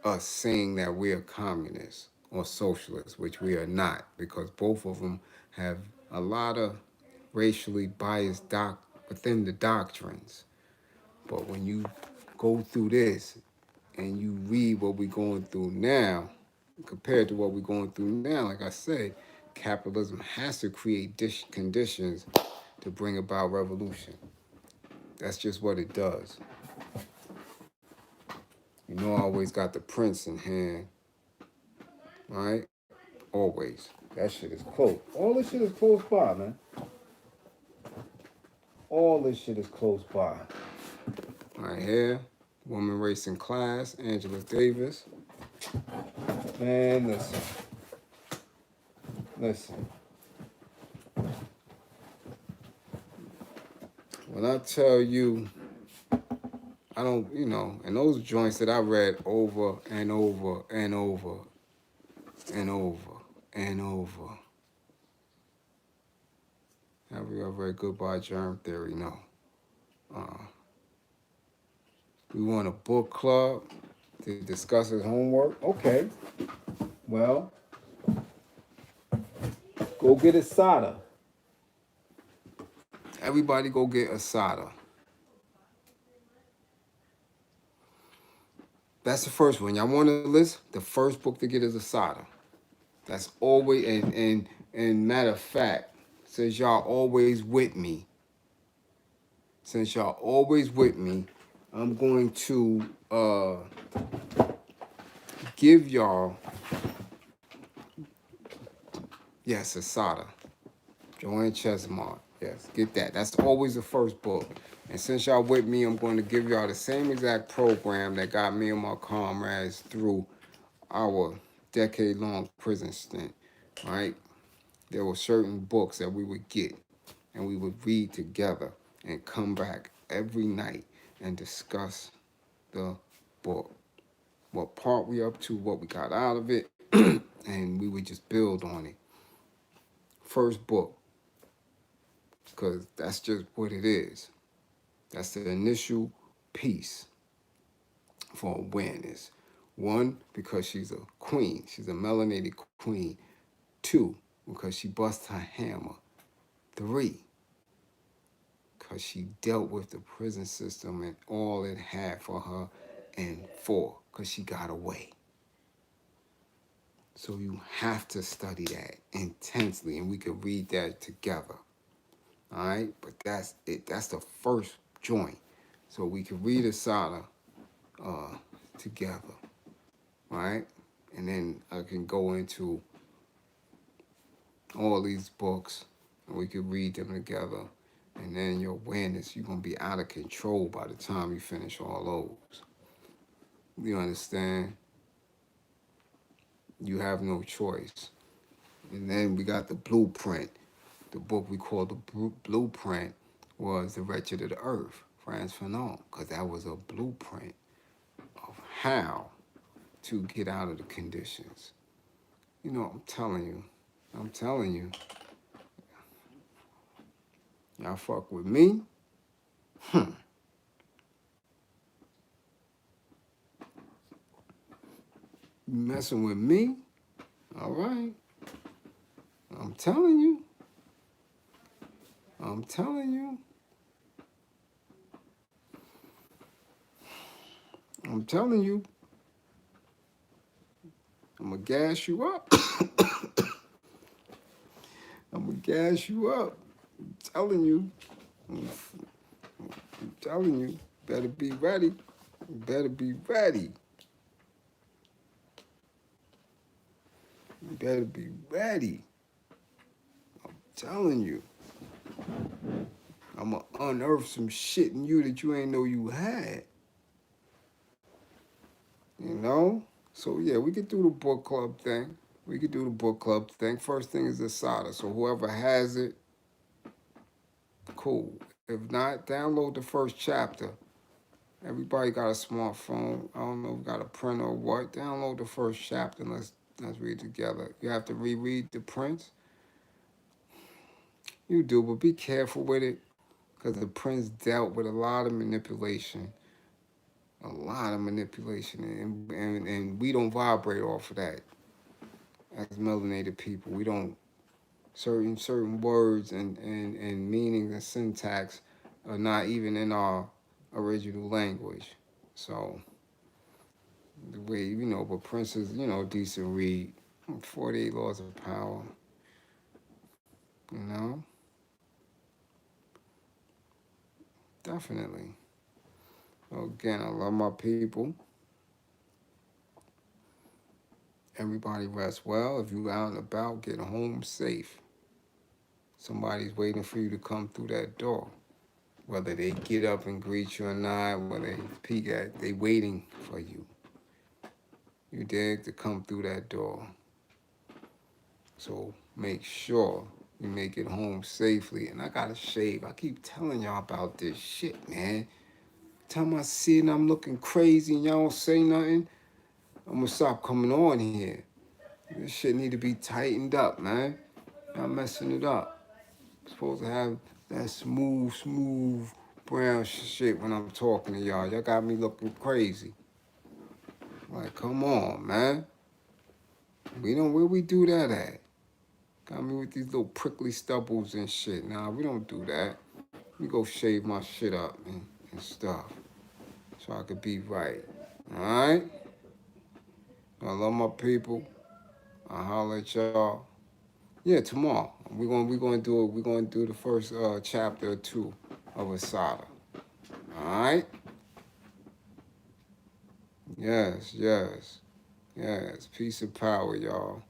[SPEAKER 1] us saying that we are communists or socialists, which we are not, because both of them have a lot of racially biased within the doctrines. But when you go through this and you read what we're going through now, compared to what we're going through now, like I said, capitalism has to create conditions to bring about revolution. That's just what it does. You know, I always got the prince in hand, right? Always. That shit is close. All this shit is close by, man. All this shit is close by. Right here, Woman Racing Class, Angela Davis. Man, listen. When I tell you, I don't, and those joints that I read over and over and over and over and over. Have you ever read Goodbye Germ Theory? No. We want a book club to discuss his homework? Okay. Well, go get Asada. Everybody go get Asada. That's the first one. Y'all want a list? The first book to get is Asada. That's always, and matter of fact, since y'all always with me, I'm going to give y'all, yes, Asada. Joanne Chesmart. Yes, get that. That's always the first book. And since y'all with me, I'm going to give y'all the same exact program that got me and my comrades through our decade-long prison stint, right? There were certain books that we would get and we would read together and come back every night and discuss the book. What part we up to, what we got out of it, and we would just build on it. First book, because that's just what it is. That's the initial piece for awareness. 1, because she's a queen. She's a melanated queen. 2, because she busts her hammer. 3, because she dealt with the prison system and all it had for her. And 4, because she got away. So you have to study that intensely, and we could read that together. All right? But that's it. That's the first joint. So we could read Asada together. All right? And then I can go into all these books, and we could read them together. And then your awareness, you're going to be out of control by the time you finish all those. You understand? You have no choice. And then we got the blueprint. The book we call the blueprint was The Wretched of the Earth, Frantz Fanon, because that was a blueprint of how to get out of the conditions. You know, I'm telling you, y'all fuck with me? You messing with me? All right. I'm telling you. I'm telling you. I'm telling you. I'm going to gas you up. I'm going to gas you up. I'm telling you. I'm telling you. Better be ready. You better be ready. You better be ready. I'm telling you. I'm going to unearth some shit in you that you ain't know you had. You know? So, yeah, we could do the book club thing. First thing is the SADA. So whoever has it, cool. If not, download the first chapter. Everybody got a smartphone. I don't know if you got a printer or what. Download the first chapter and let's read together. You have to reread the prints. You do, but be careful with it because the prints dealt with a lot of manipulation. And we don't vibrate off of that as melanated people. We don't certain words and meanings and syntax are not even in our original language. So the way, but Prince is, decent read. 48 Laws of Power, you know? Definitely. So again, I love my people. Everybody rest well. If you out and about, get home safe. Somebody's waiting for you to come through that door. Whether they get up and greet you or not, whether they peek at, they waiting for you. You dig, to come through that door. So make sure you make it home safely. And I gotta shave. I keep telling y'all about this shit, man. Time I see it and I'm looking crazy and y'all don't say nothing, I'm gonna stop coming on here. This shit need to be tightened up, man. Y'all messing it up. I'm supposed to have that smooth brown shit when I'm talking to y'all. Y'all got me looking crazy. Like, come on, man. Where we do that at? Got me with these little prickly stubbles and shit. Nah, we don't do that. We go shave my shit up and stuff. So I could be right. Alright? I love my people. I'll holler at y'all. Yeah, tomorrow. We're gonna do the first chapter or two of Asada. Alright? Yes. Peace and power, y'all.